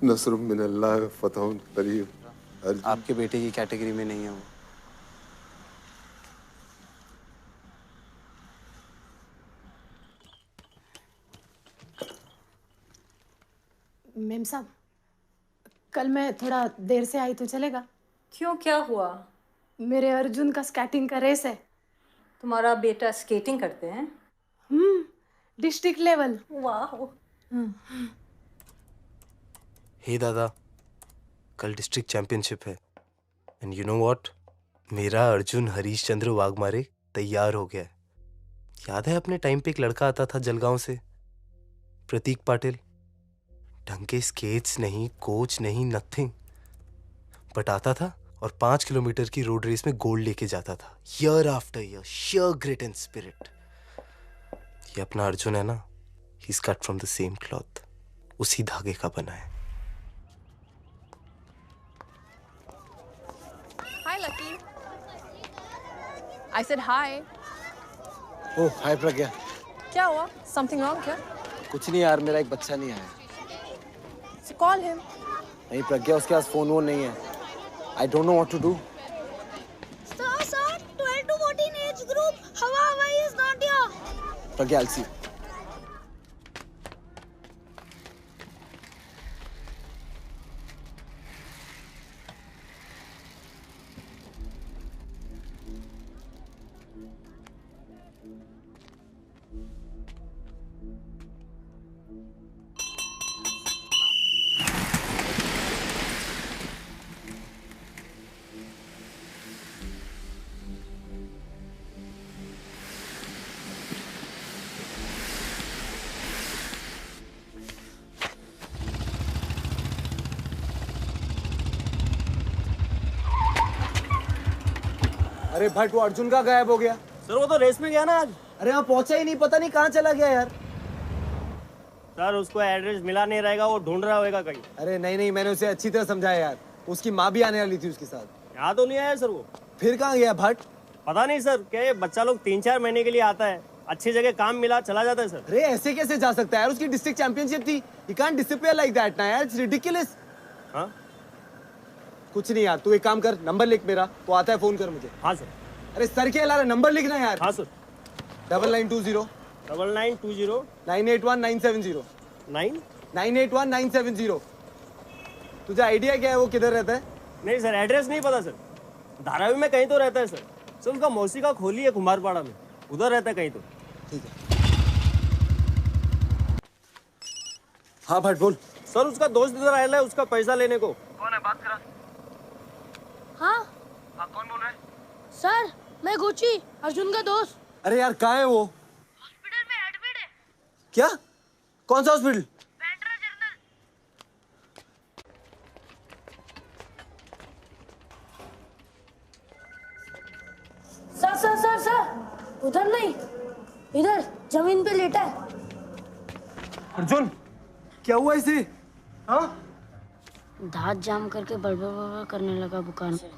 नस्रुम मिनल्लाह फतहुन करीब। आपके बेटे की कैटेगरी में नहीं है वो। मेम साहब, कल मैं थोड़ा देर से आई तो चलेगा? क्यों, क्या हुआ? मेरे अर्जुन का स्केटिंग का रेस है। तुम्हारा बेटा स्केटिंग करते हैं? District level. वाह। हे दादा, कल डिस्ट्रिक्ट चैंपियनशिप है एंड यू नो व्हाट, मेरा अर्जुन हरीश चंद्र वाघमारे तैयार हो गया है। याद है अपने टाइम पे एक लड़का आता था जलगांव से, प्रतीक पाटिल। ढंग के स्केट्स नहीं, कोच नहीं, नथिंग, बट आता था और 5 किलोमीटर की रोड रेस में गोल्ड लेके जाता था year after year. Share grit and spirit. ये अपना अर्जुन है ना, he is cut from the same cloth, उसी धागे का बना है। Hi, Lucky. I said hi. ओह, हाय प्रज्ञा। क्या हुआ? Something wrong क्या? कुछ नहीं यार, मेरा एक बच्चा नहीं आया। So call him. नहीं प्रज्ञा, उसके पास फोन वोन नहीं है। I don't know what to do. Sir, 12 to 14 age group. Hawaii is not here. Pragya, I'll see you. अरे भट्ट, वो अर्जुन का गायब हो गया। सर वो तो रेस में गया ना आज। अरे वहाँ पहुंचा ही नहीं, पता नहीं कहाँ चला गया यार। सर उसको एड्रेस मिला नहीं रहेगा, वो ढूंढ रहा होगा कहीं। अरे नहीं नहीं, मैंने उसे अच्छी तरह समझाया यार। उसकी माँ भी आने वाली थी उसके साथ। यहाँ तो नहीं आया सर वो। फिर कहाँ गया भट्ट? पता नहीं सर, क्या बच्चा लोग 3-4 महीने के लिए आता है, अच्छी जगह काम मिला चला जाता है सर। अरे ऐसे कैसे जा सकता है यार, उसकी डिस्ट्रिक्ट चैंपियनशिप थी। You can't disappear like that ना यार, it's ridiculous। हाँ? कुछ नहीं यार, तू एक काम कर, नंबर लिख मेरा, तो आता है फोन कर मुझे। हाँ सर। अरे सर के अलावा नंबर लिखना यार। हाँ सर। 9920 9920 981970 981970। तुझे आइडिया क्या है वो किधर रहता है? नहीं सर, एड्रेस नहीं पता सर। धारावी में कहीं तो रहता है सर। सर उसका मौसी का खोली है कुमारपाड़ा में, उधर रहता है कहीं तो। ठीक है। हाँ भट्ट बोल। सर उसका दोस्त इधर आया है उसका पैसा लेने को। कौन है, बात करा। हाँ कौन बोल रहे हैं? सर, मैं गुची, अर्जुन का दोस्त। अरे यार कहाँ है वो? हॉस्पिटल में एडमिट है। क्या? कौन सा हॉस्पिटल? बैंड्रा जनरल। सर, उधर नहीं, इधर जमीन पे लेटा है। अर्जुन, क्या हुआ इसे? हाँ? दांत जाम करके बड़बड़ करने लगा बुखार में।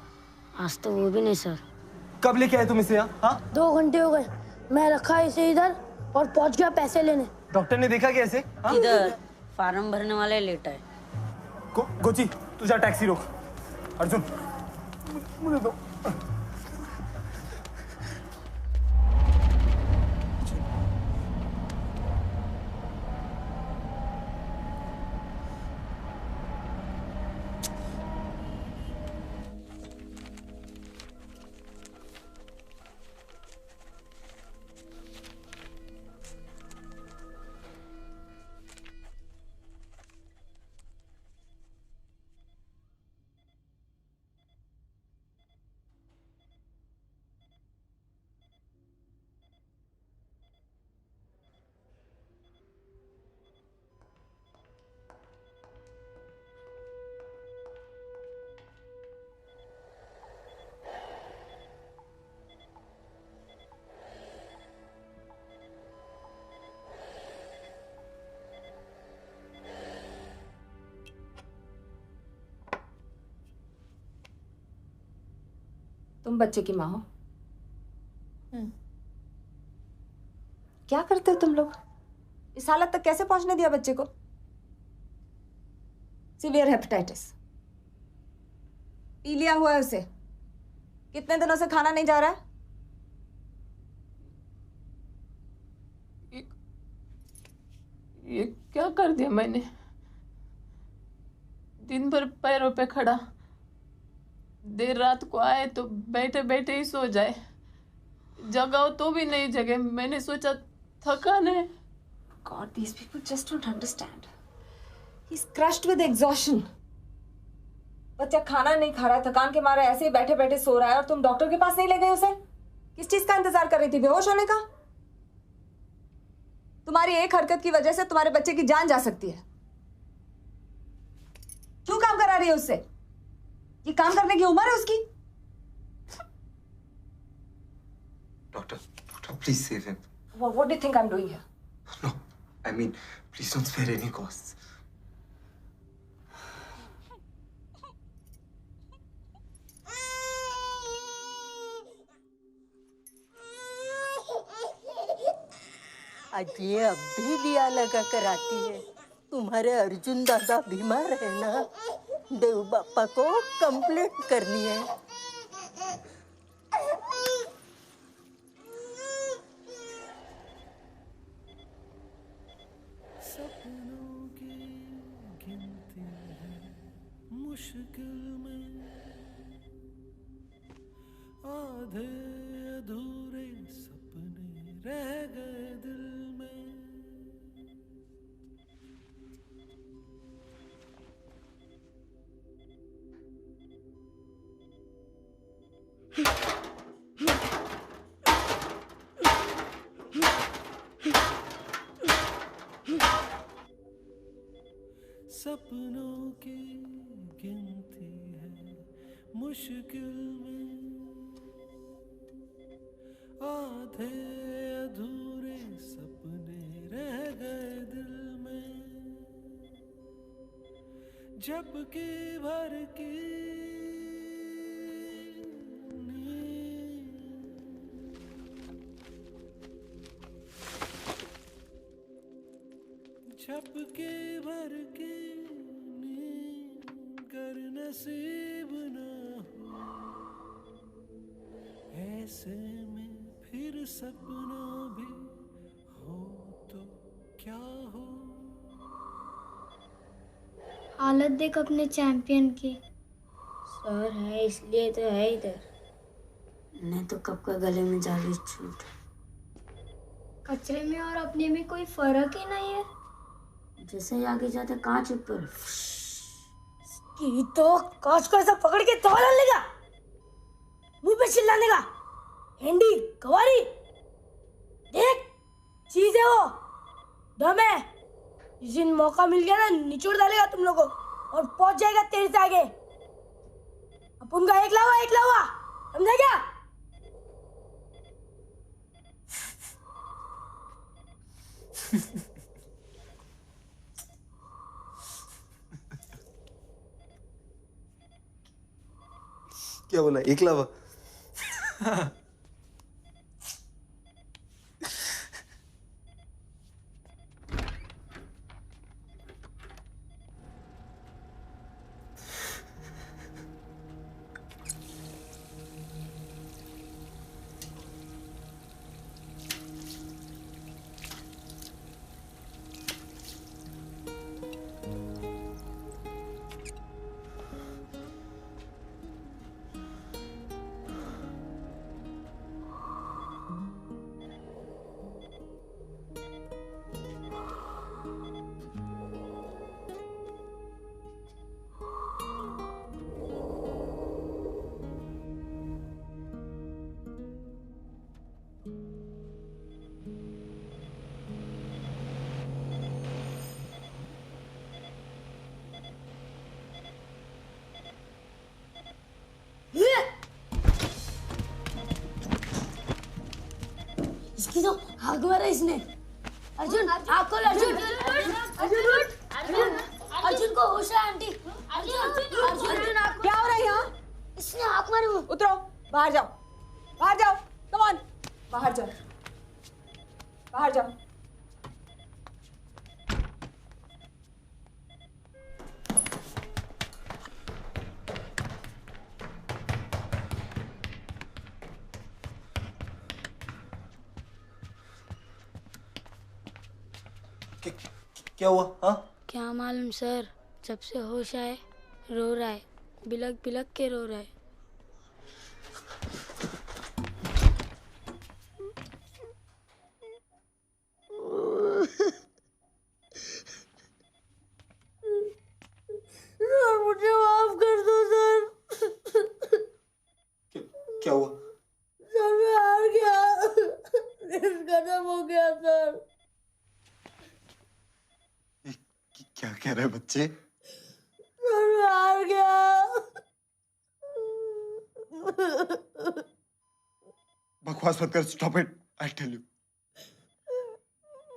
आज तो वो भी नहीं सर। कब लेके आए तुम इसे यहाँ? हाँ? 2 घंटे हो गए, मैं रखा इसे इधर और पहुंच गया पैसे लेने। डॉक्टर ने देखा कैसे? हाँ? इधर फार्म भरने वाले लेटा है। गोची, तू जा टैक्सी रोक। अर्जुन, मुझे दो। तुम बच्चे की माँ हो। क्या करते हो तुम लोग? इस हालत तक कैसे पहुंचने दिया बच्चे को? सीवियर हेपेटाइटिस, पी लिया हुआ है उसे। कितने दिनों से खाना नहीं जा रहा है? ये क्या कर दिया मैंने? दिन भर पैरों पे खड़ा, देर रात को आए तो बैठे बैठे ही सो जाए, जगाओ तो भी नहीं जगे। मैंने सोचा थकान है। God, these people just don't understand. He's crushed with exhaustion. बच्चा खाना नहीं खा रहा है, थकान के मारे ऐसे ही बैठे बैठे सो रहा है, और तुम डॉक्टर के पास नहीं ले गए उसे? किस चीज का इंतजार कर रही थी? बेहोश होने का? तुम्हारी एक हरकत की वजह से तुम्हारे बच्चे की जान जा सकती है। क्यों काम करा रही है उससे? ये काम करने की उम्र है उसकी? Doctor, please save him. What do you think I'm doing here? No, I mean, please don't spare any costs. आज ये अब भी दिया लगा कर आती है। तुम्हारे अर्जुन दादा बीमार है ना, देव बापा को कंप्लेंट करनी है। सपनों की गिनती है मुश्किल में, आधे अधूरे सपने रह गए दिल में। सपनों की गिनती है मुश्किल में, आधे अधूरे सपने रह गए दिल में। झपकी भर की झपकी भर की नींद कर नसीब न हो, ऐसे में फिर सपना भी हो तो क्या हो। हालत देख अपने चैंपियन की। सर है इसलिए तो है इधर, नहीं तो कब का गले में जाली छूट। कचरे में और अपने में कोई फर्क ही नहीं है। जैसे ही आगे जाते कांच ऊपर कि तो कांच को ऐसा पकड़ के तवा डालने का, मुंह पे चिल्लाने का, हैंडी कवारी देख चीज है वो, दम है। जिस दिन मौका मिल गया ना, निचोड़ डालेगा तुम लोगों को और पहुंच जाएगा तेरे से आगे। अपन का एक लावा समझा क्या? क्या बोला? एकलावा? इसकी तो आग मारा इसने। अर्जुन आग खोल, अर्जुन अर्जुन को होश है आंटी। अर्जुन क्या हो रहा है यहाँ? इसने आग मारी। उतरो। बाहर जाओ, बाहर जाओ, कम ऑन, बाहर जाओ, बाहर जाओ। क्या हुआ? हाँ, क्या मालूम सर, जब से होश आए रो रहा है, बिलक बिलक के रो रहा है। सर मुझे माफ कर दो सर। क्या हुआ? सर मैं हार गया, रेस खत्म हो गया सर। क्या कह रहे बच्चे? सर मैं हार गया। बकवास मत कर, stop it, I tell you.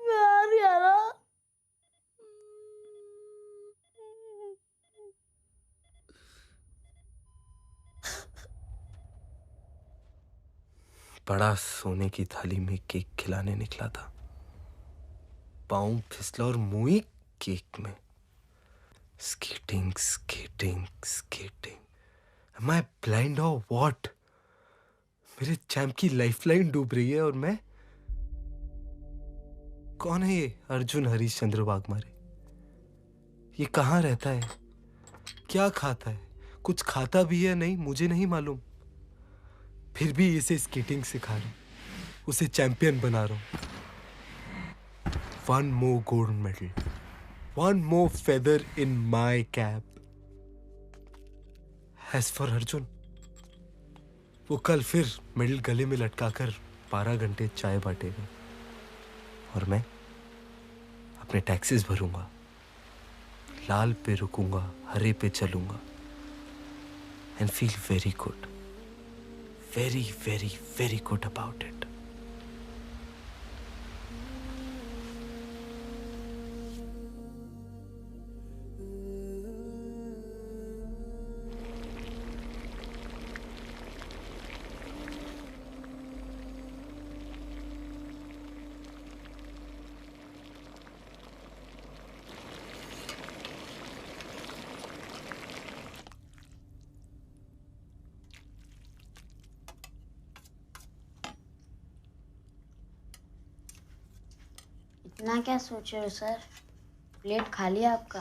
मैं हार गया ना। बड़ा सोने की थाली में केक खिलाने निकला था, पाँव फिसला और मुंह केक में। स्केटिंग स्केटिंग स्केटिंग, एम आई ब्लाइंड और व्हाट? मेरे चैंप की लाइफलाइन डूब रही है और मैं? कौन है ये अर्जुन हरीशचंद्र वाघमारे? ये कहाँ रहता है? क्या खाता है? कुछ खाता भी है नहीं, मुझे नहीं मालूम। फिर भी इसे स्केटिंग सिखा रहा हूं, उसे चैंपियन बना रहा हूं। One more gold medal, one more feather in my cap. As for Arjun, वो कल फिर मेडल गले में लटकाकर 12 घंटे चाय बांटेगा और मैं अपने टैक्सेस भरूंगा, लाल पे रुकूंगा, हरे पे चलूंगा and feel very good, very very very good about it. इतना क्या सोच रहे हो सर? प्लेट खाली है आपका।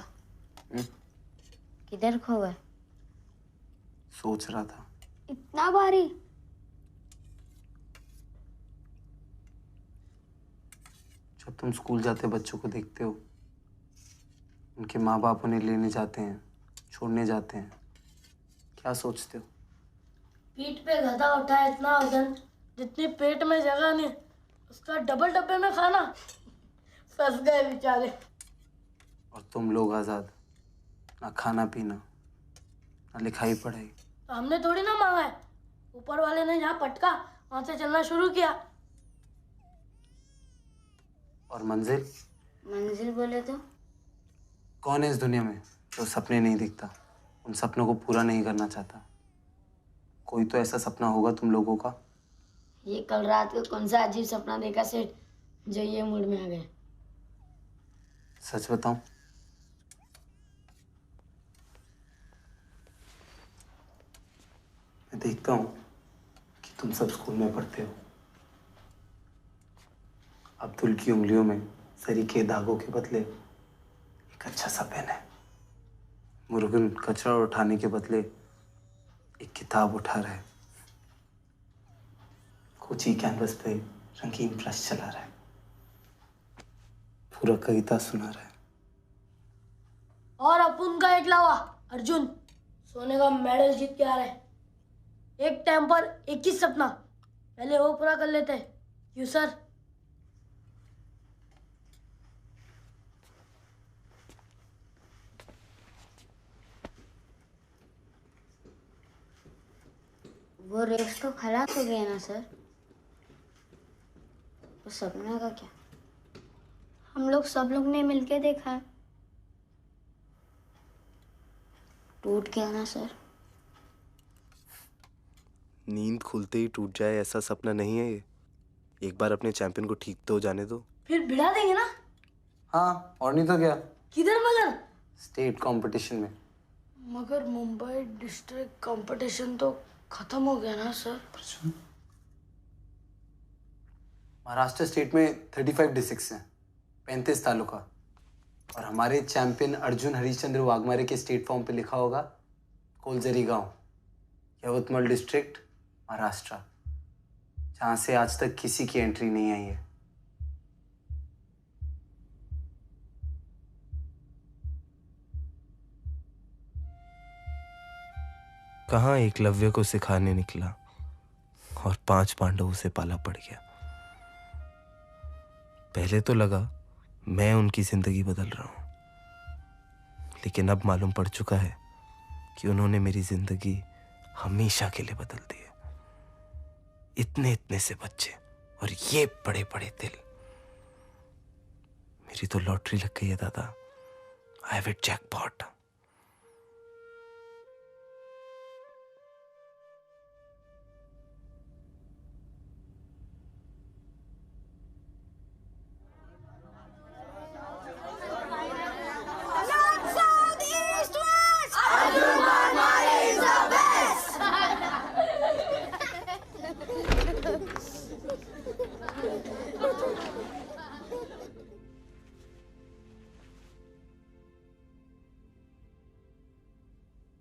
किधर खो गए? सोच रहा था। इतना भारी? जब तुम स्कूल जाते बच्चों को देखते हो, उनके माँ बाप उन्हें लेने जाते हैं, छोड़ने जाते हैं, क्या सोचते हो? पीठ पे गधा उठाया, इतना वजन जितनी पेट में जगह नहीं, उसका डबल डब्बे में खाना। फंस गए बेचारे। और तुम लोग आजाद, ना खाना पीना, ना लिखाई पढ़ाई। तो हमने थोड़ी ना मांगा है, ऊपर वाले ने जहाँ पटका वहां से चलना शुरू किया। और मंजिल? मंजिल बोले तो? कौन है इस दुनिया में जो सपने नहीं देखता, उन सपनों को पूरा नहीं करना चाहता? कोई तो ऐसा सपना होगा तुम लोगों का। ये कल रात को कौन सा अजीब सपना देखा सेठ जो ये मूड में आ गए? सच बताऊं, मैं देखता हूं कि तुम सब स्कूल में पढ़ते हो। अब्दुल की उंगलियों में सरी के दागों के बदले एक अच्छा सा पेन है। मुरुगन कचरा उठाने के बदले एक किताब उठा रहा है। कोची कैनवस पे रंगीन ब्रश चला रहा है, पूरा कविता सुना रहा है। और अपुन का एकलवा अर्जुन सोने का मेडल जीत के आ रहा है। एक टाइम पर एक ही सपना, पहले वो पूरा कर लेते हैं। क्यों सर? वो रेस तो खलास हो गया ना सर? वो सपने का क्या? हम लोग सब लोग ने मिलके देखा है। टूट गया ना सर? नींद खुलते ही टूट जाए ऐसा सपना नहीं है ये। एक बार अपने चैंपियन को ठीक तो जाने दो। फिर भिड़ा देंगे ना? हाँ, और नहीं तो क्या। किधर मगर? स्टेट कंपटीशन में। मगर मुंबई डिस्ट्रिक्ट कंपटीशन तो खत्म हो गया ना सर? महाराष्ट्र स्टेट में 35 डिस्ट्रिक्ट्स हैं, 35 तालुका, और हमारे चैंपियन अर्जुन हरीशचंद्र वाघमारे के स्टेट फॉर्म पे लिखा होगा कोलजरी गांव, यवतमाल डिस्ट्रिक्ट, महाराष्ट्र, जहां से आज तक किसी की एंट्री नहीं आई है। कहाँ एकलव्य को सिखाने निकला और 5 पांडवों से पाला पड़ गया। पहले तो लगा मैं उनकी जिंदगी बदल रहा हूं, लेकिन अब मालूम पड़ चुका है कि उन्होंने मेरी जिंदगी हमेशा के लिए बदल दी है। इतने इतने से बच्चे और ये बड़े बड़े दिल। मेरी तो लॉटरी लग गई है दादा। I have hit jackpot.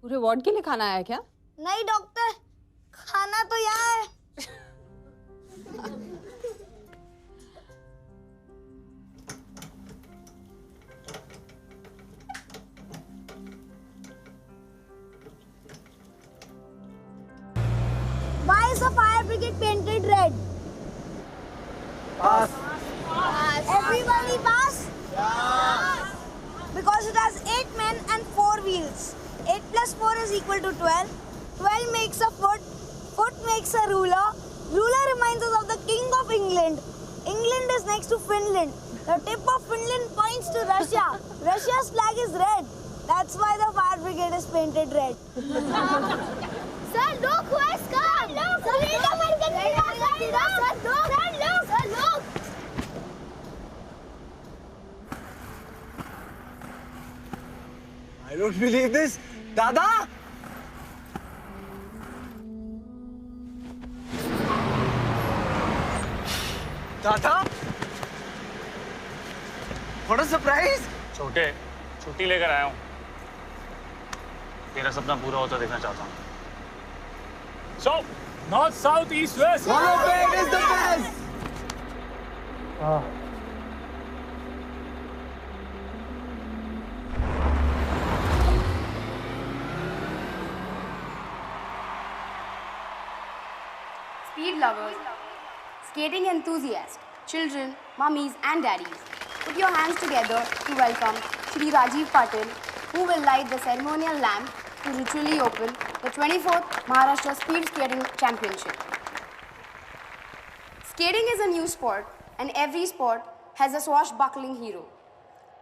पूरे वार्ड के लिए खाना आया क्या? नहीं डॉक्टर, खाना तो यहाँ है। Why is the fire brigade painted red? Pass. Everybody pass? Because it has 8 men and 4 wheels. 8 plus 4 is equal to 12. 12 makes a foot. Foot makes a ruler. Ruler reminds us of the King of England. England is next to Finland. The tip of Finland points to Russia. Russia's flag is red. That's why the fire brigade is painted red. Sir, look who has come! Look! Sir, look! Sir, look! I don't believe this. Dada! Dada! What a surprise! छोटे, छुट्टी लेकर आया हूँ। तेरा सपना पूरा होता देखना चाहता हूँ। So, north, south, east, west. One of it is the best. Speed lovers, skating enthusiasts, children, mummies and daddies, put your hands together to welcome Shri Rajiv Patil, who will light the ceremonial lamp to ritually open the 24th Maharashtra Speed Skating Championship. Skating is a new sport and every sport has a swashbuckling hero.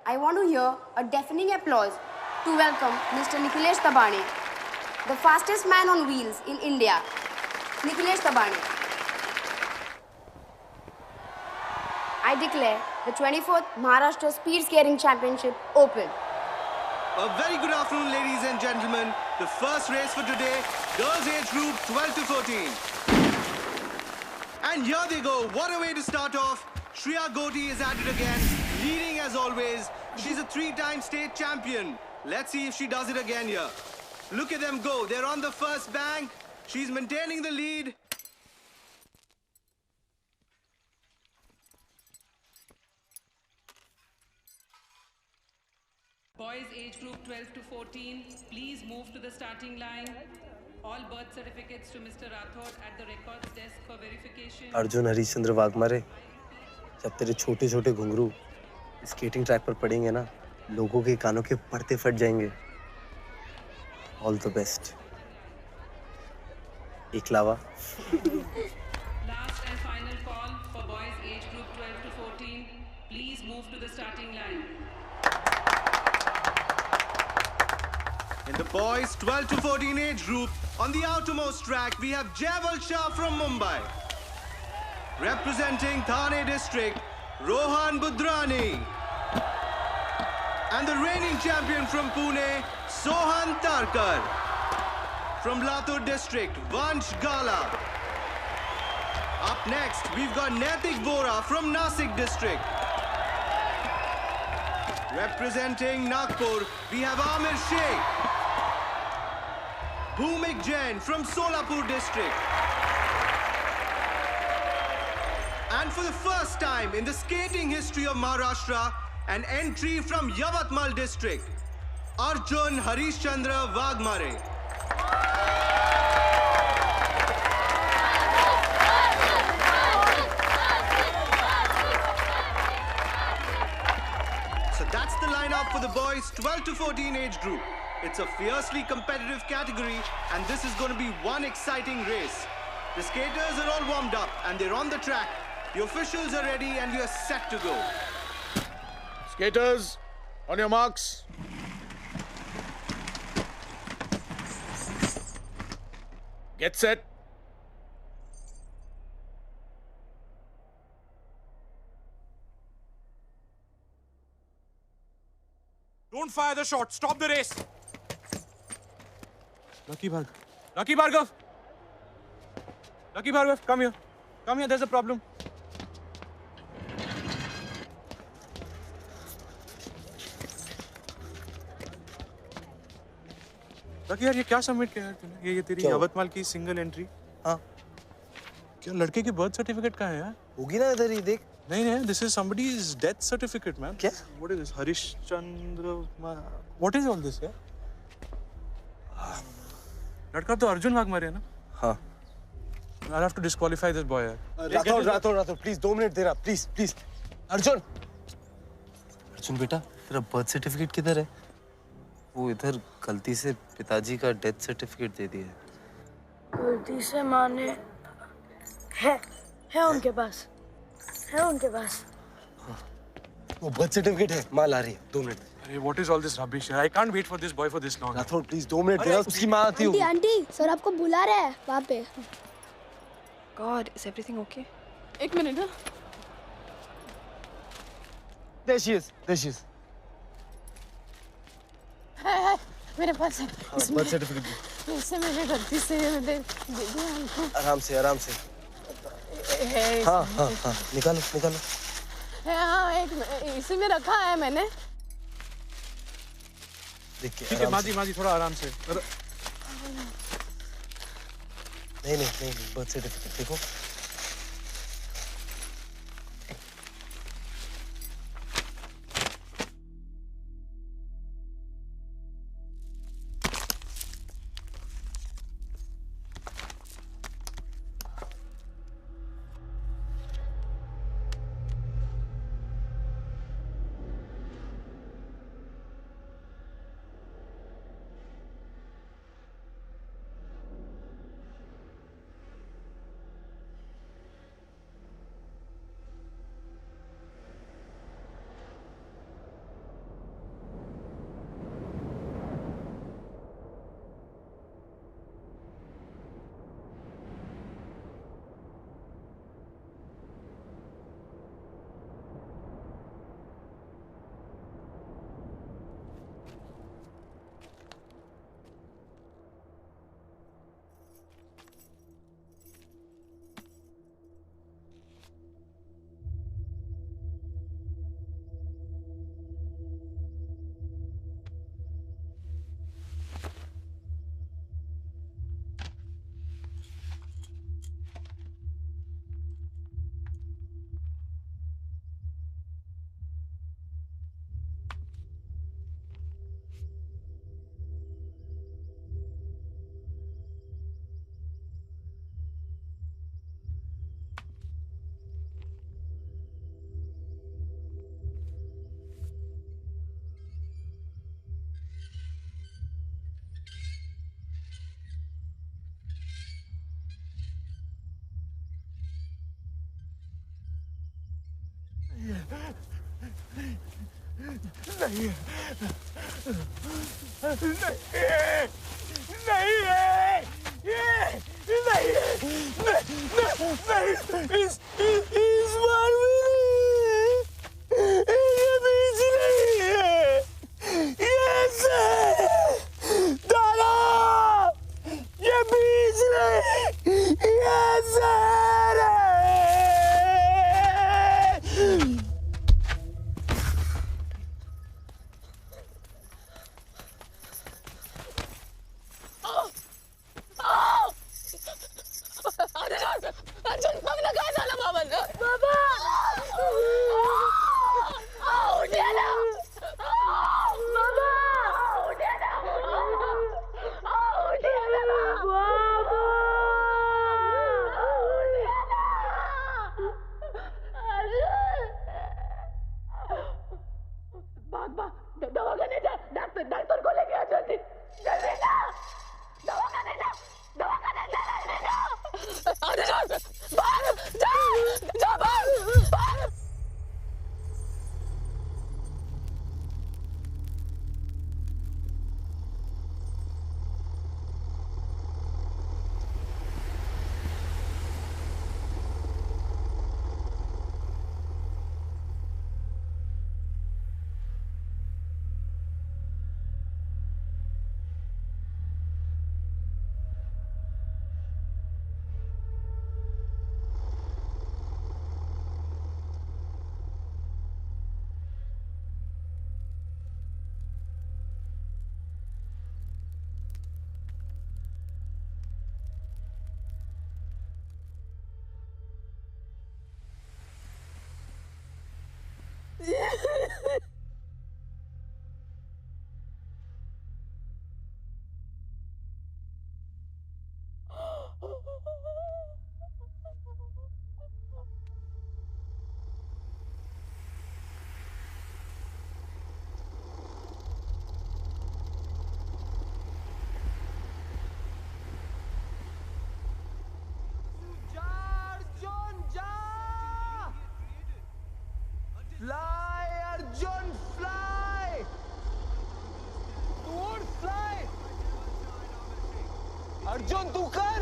I want to hear a deafening applause to welcome Mr. Nikhilesh Tabane, the fastest man on wheels in India. Nikhilesh Tabane. I declare the 24th Maharashtra Speed Skating Championship open. A very good afternoon, ladies and gentlemen. The first race for today, girls age group 12 to 14. And here they go. What a way to start off. Shreya Goti is at it again, leading as always. She's a 3-time state champion. Let's see if she does it again here. Look at them go. They're on the first bank. She's maintaining the lead. Boys age group 12 to 14, please move to the starting line. All birth certificates to Mr. Rathod at the records desk for verification. Arjun Harishchandra Waghmare, जब तेरे छोटे छोटे घुंघरू skating track पर पड़ेंगे ना, लोगों के कानों के पर्दे फट जाएंगे। All the best. एकलावा। Last and final call for boys age group 12 to 14. Please move to the starting line. In the boys 12 to 14 age group, on the outermost track, we have Jaival Shah from Mumbai. Representing Thane district, Rohan Budrani. And the reigning champion from Pune, Sohan Tarkar. From Latur district, Vansh Gala. Up next, we've got Naitik Vora from Nasik district. Representing Nagpur, we have Amir Sheikh. Bhumik Jain from Solapur district. And for the first time in the skating history of Maharashtra, an entry from Yavatmal district, Arjun Harishchandra Wagmare. So that's the lineup for the boys 12 to 14 age group. It's a fiercely competitive category, and this is going to be one exciting race. The skaters are all warmed up and they're on the track. The officials are ready and we are set to go. Skaters, on your marks. Get set. Don't fire the shot. Stop the race. Lucky Bhargav. Lucky Bhargav. Lucky Bhargav, come here. Come here, there's a problem. Lucky यार ये क्या submit किया यार तूने? ये तेरी यवतमाल की single entry. हाँ। क्या लड़के की बर्थ सर्टिफिकेट कहाँ है यार? होगी ना इधर ही देख। नहीं, this is somebody's death certificate, man. क्या? What is this? Harishchandra. What is all this, यार? लड़का तो अर्जुन वाघमारे है ना? हाँ। I'll have to disqualify this boy, यार. राठौर, please 2 मिनट दे रहा, please. अर्जुन बेटा, तेरा बर्थ सर्टिफिकेट किधर है? वो इधर गलती से पिताजी का डेथ सर्टिफिकेट दे दिया है। गलती से माँ ने है उनके पास। वो बर्थ सर्टिफिकेट है, माँ ला रही है, 2 मिनट। अरे what is all this rubbish? I can't wait for this boy for this long. Rathore please 2 minute दे रहा, उसकी माँ आती होगी। आंटी सर आपको बुला रहे हैं वहाँ पे। God, is everything okay? एक मिनट हाँ। There she is. है मेरे पास है। बर्थ सर्टिफिकेट इससे मैंने गलती से दे दिया हमको। आराम से। हाँ, निकालो। हाँ, इसी में रखा है मैंने। देखिए। ठीक है माजी थोड़ा आराम से। नहीं, बर्थ सर्टिफिकेट देखो। इस बार ये बीच नहीं है। यस दादा, ये बीच नहीं। यस अर्जुन पगला काय झालं बाबांना? बाबा उठ्या ना बाबा, उठ्या ना उठ्या ना बाबा, उठ्या ना अर्जुन, भाग भाग दवाखाने जा, डॉक्टर को लेके आ जल्दी जल्दी ना, दवाखाने जा जल्दी ना। अर्जुन भाग, जा भाग। Fly, Arjun, fly! तू उड़, fly! अर्जुन तू कर!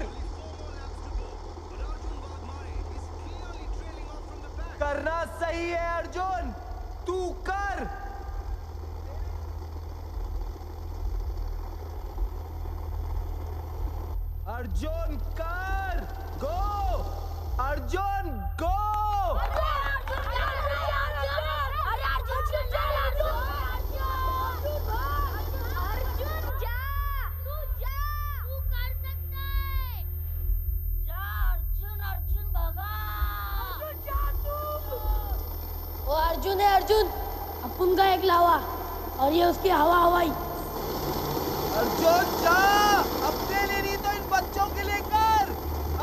करना सही है अर्जुन, तू कर! अर्जुन कर! Go! अर्जुन go! अर्जुन है अर्जुन, अपन का एक लावा और ये उसकी हवा हवाई। अर्जुन जा, अपने लिए नहीं तो इन बच्चों के लेकर,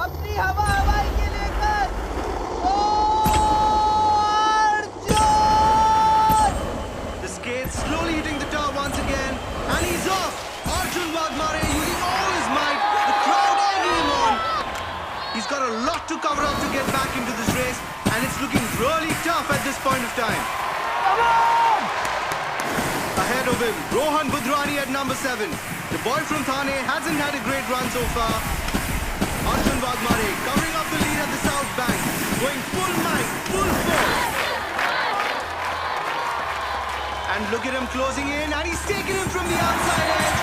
अपनी हवा हवाई के लेकर। ओ Arjun! The skate slowly hitting the top once again, and he's off. Arjun Wagmare using all his might. The crowd egging him on. He's got a lot to cover up to get back into this race, and it's looking really tough at this point of time. Come on! Ahead of him, Rohan Budrani at number 7. The boy from Thane hasn't had a great run so far. Arjun Wagmare covering up the lead at the south bank, going full might, full force. And look at him closing in, and he's taking him from the outside edge,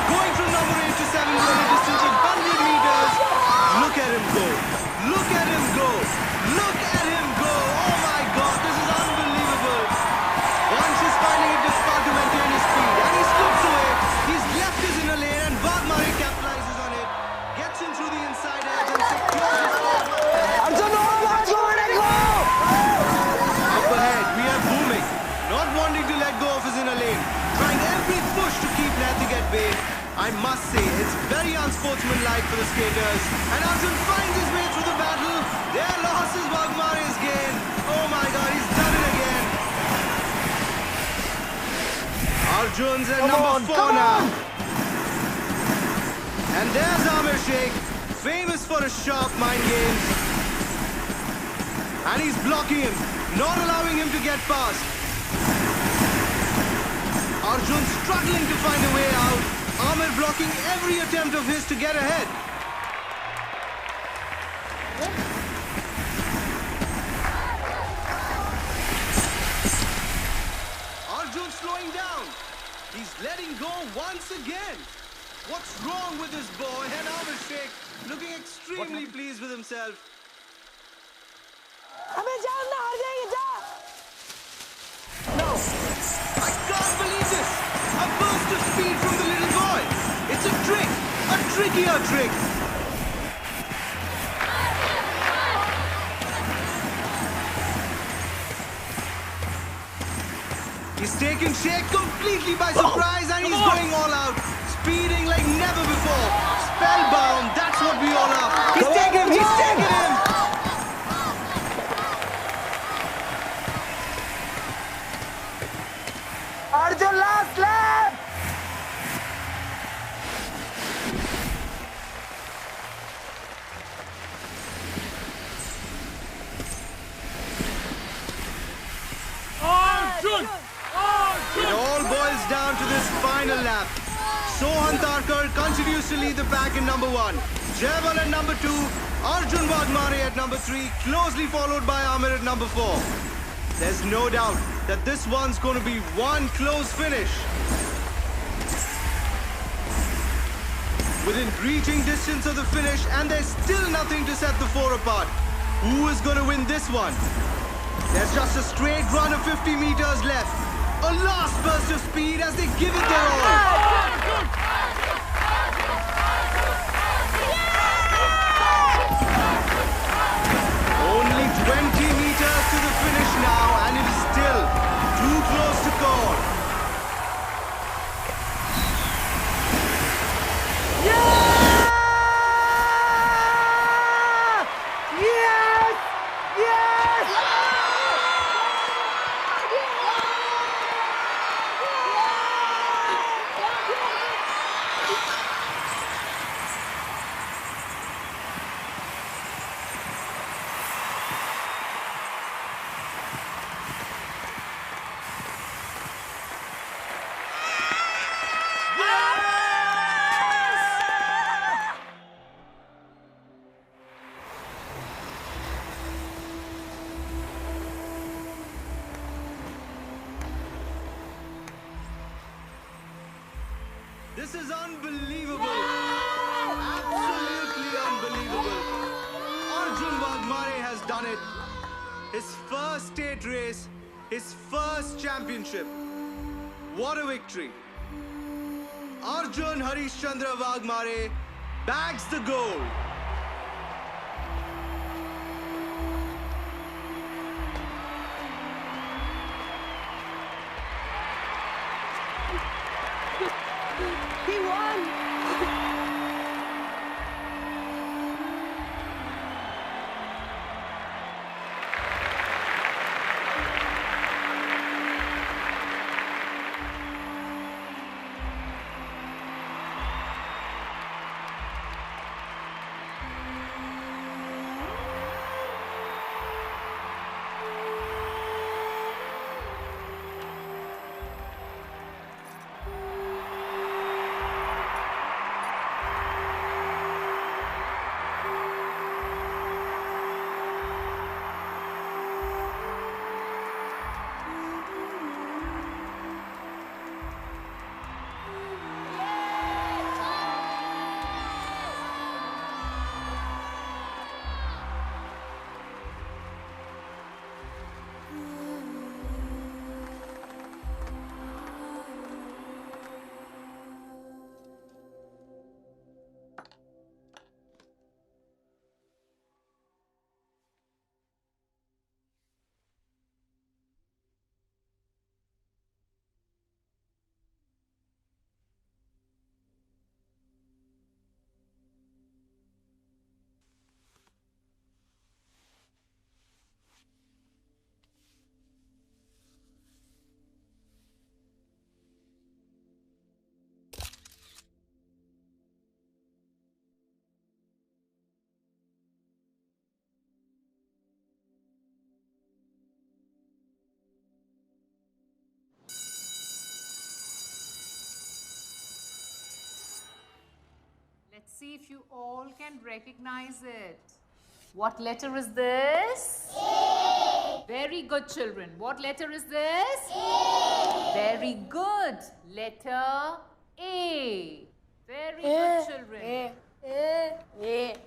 going from number 8 to 7 with a distance of 100 meters. Look at him go! Look at him go! Look at him go! Oh my God, this is unbelievable! Vansh is finding it difficult to maintain his speed, and he slips away. He's left his inner lane, and Wagmare capitalizes on it. Gets in through the inside edge and secures his Arjun, no, go! Up ahead, we have Bhumik, not wanting to let go of his inner lane, trying every push to keep Naitik at bay. I must say, it's very unsportsmanlike for the skaters. And Arjun finds his way through the battle. Their loss is Wagmare's gain. Oh my God, he's done it again. Arjun's at number 4 now. And there's Amir Sheikh, famous for his sharp mind games. And he's blocking him, not allowing him to get past. Arjun struggling to find a way out. Amir blocking every attempt of his to get ahead. Arjun slowing down. He's letting go once again. What's wrong with this boy? And Abhishek looking extremely pleased with himself. No! I can't believe this! A burst of speed from the little boy! It's a trick! A trickier trick! He's taken Sheikh completely by surprise and he's going all out. Speeding like never before. Spellbound, that's what we all are. He's taken him! He's taken him! Arjun, last lap! Arjun! It all boils down to this final lap. Sohan Tarkar continues to lead the pack in number 1. Jaiwal at number 2. Arjun Wagmare at number 3. Closely followed by Amir at number 4. There's no doubt that this one's going to be one close finish. Within reaching distance of the finish, and there's still nothing to set the 4 apart. Who is going to win this one? There's just a straight run of 50 meters left. A last burst of speed as they give it their all. Only 20 meters to the finish now, and it is still too close to call. This is unbelievable. Absolutely unbelievable. Arjun Wagmare has done it. His first state race, his first championship. What a victory. Arjun Harishchandra Wagmare bags the gold. He won! see if you all can recognize it. What letter is this? A. Very good, children. What letter is this? A. Very good. Letter A. Very good, children. A.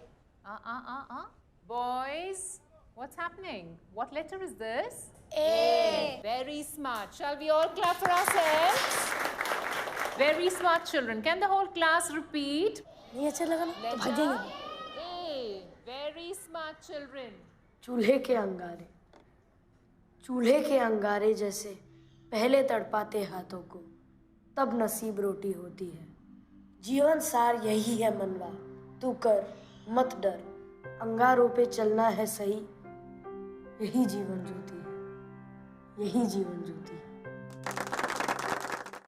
Boys, what's happening? What letter is this? A. Very smart. Shall we all clap for ourselves? Very smart, children. Can the whole class repeat? नहीं अच्छा लगा ना तो भागेंगे। A. Very smart, children. चूल्हे के अंगारे, चूल्हे के अंगारे जैसे पहले तड़पाते हाथों को, तब नसीब रोटी होती है। जीवन सार यही है मनवा, तू कर मत डर, अंगारों पे चलना है सही, यही जीवन ज्योति है, यही जीवन ज्योति है।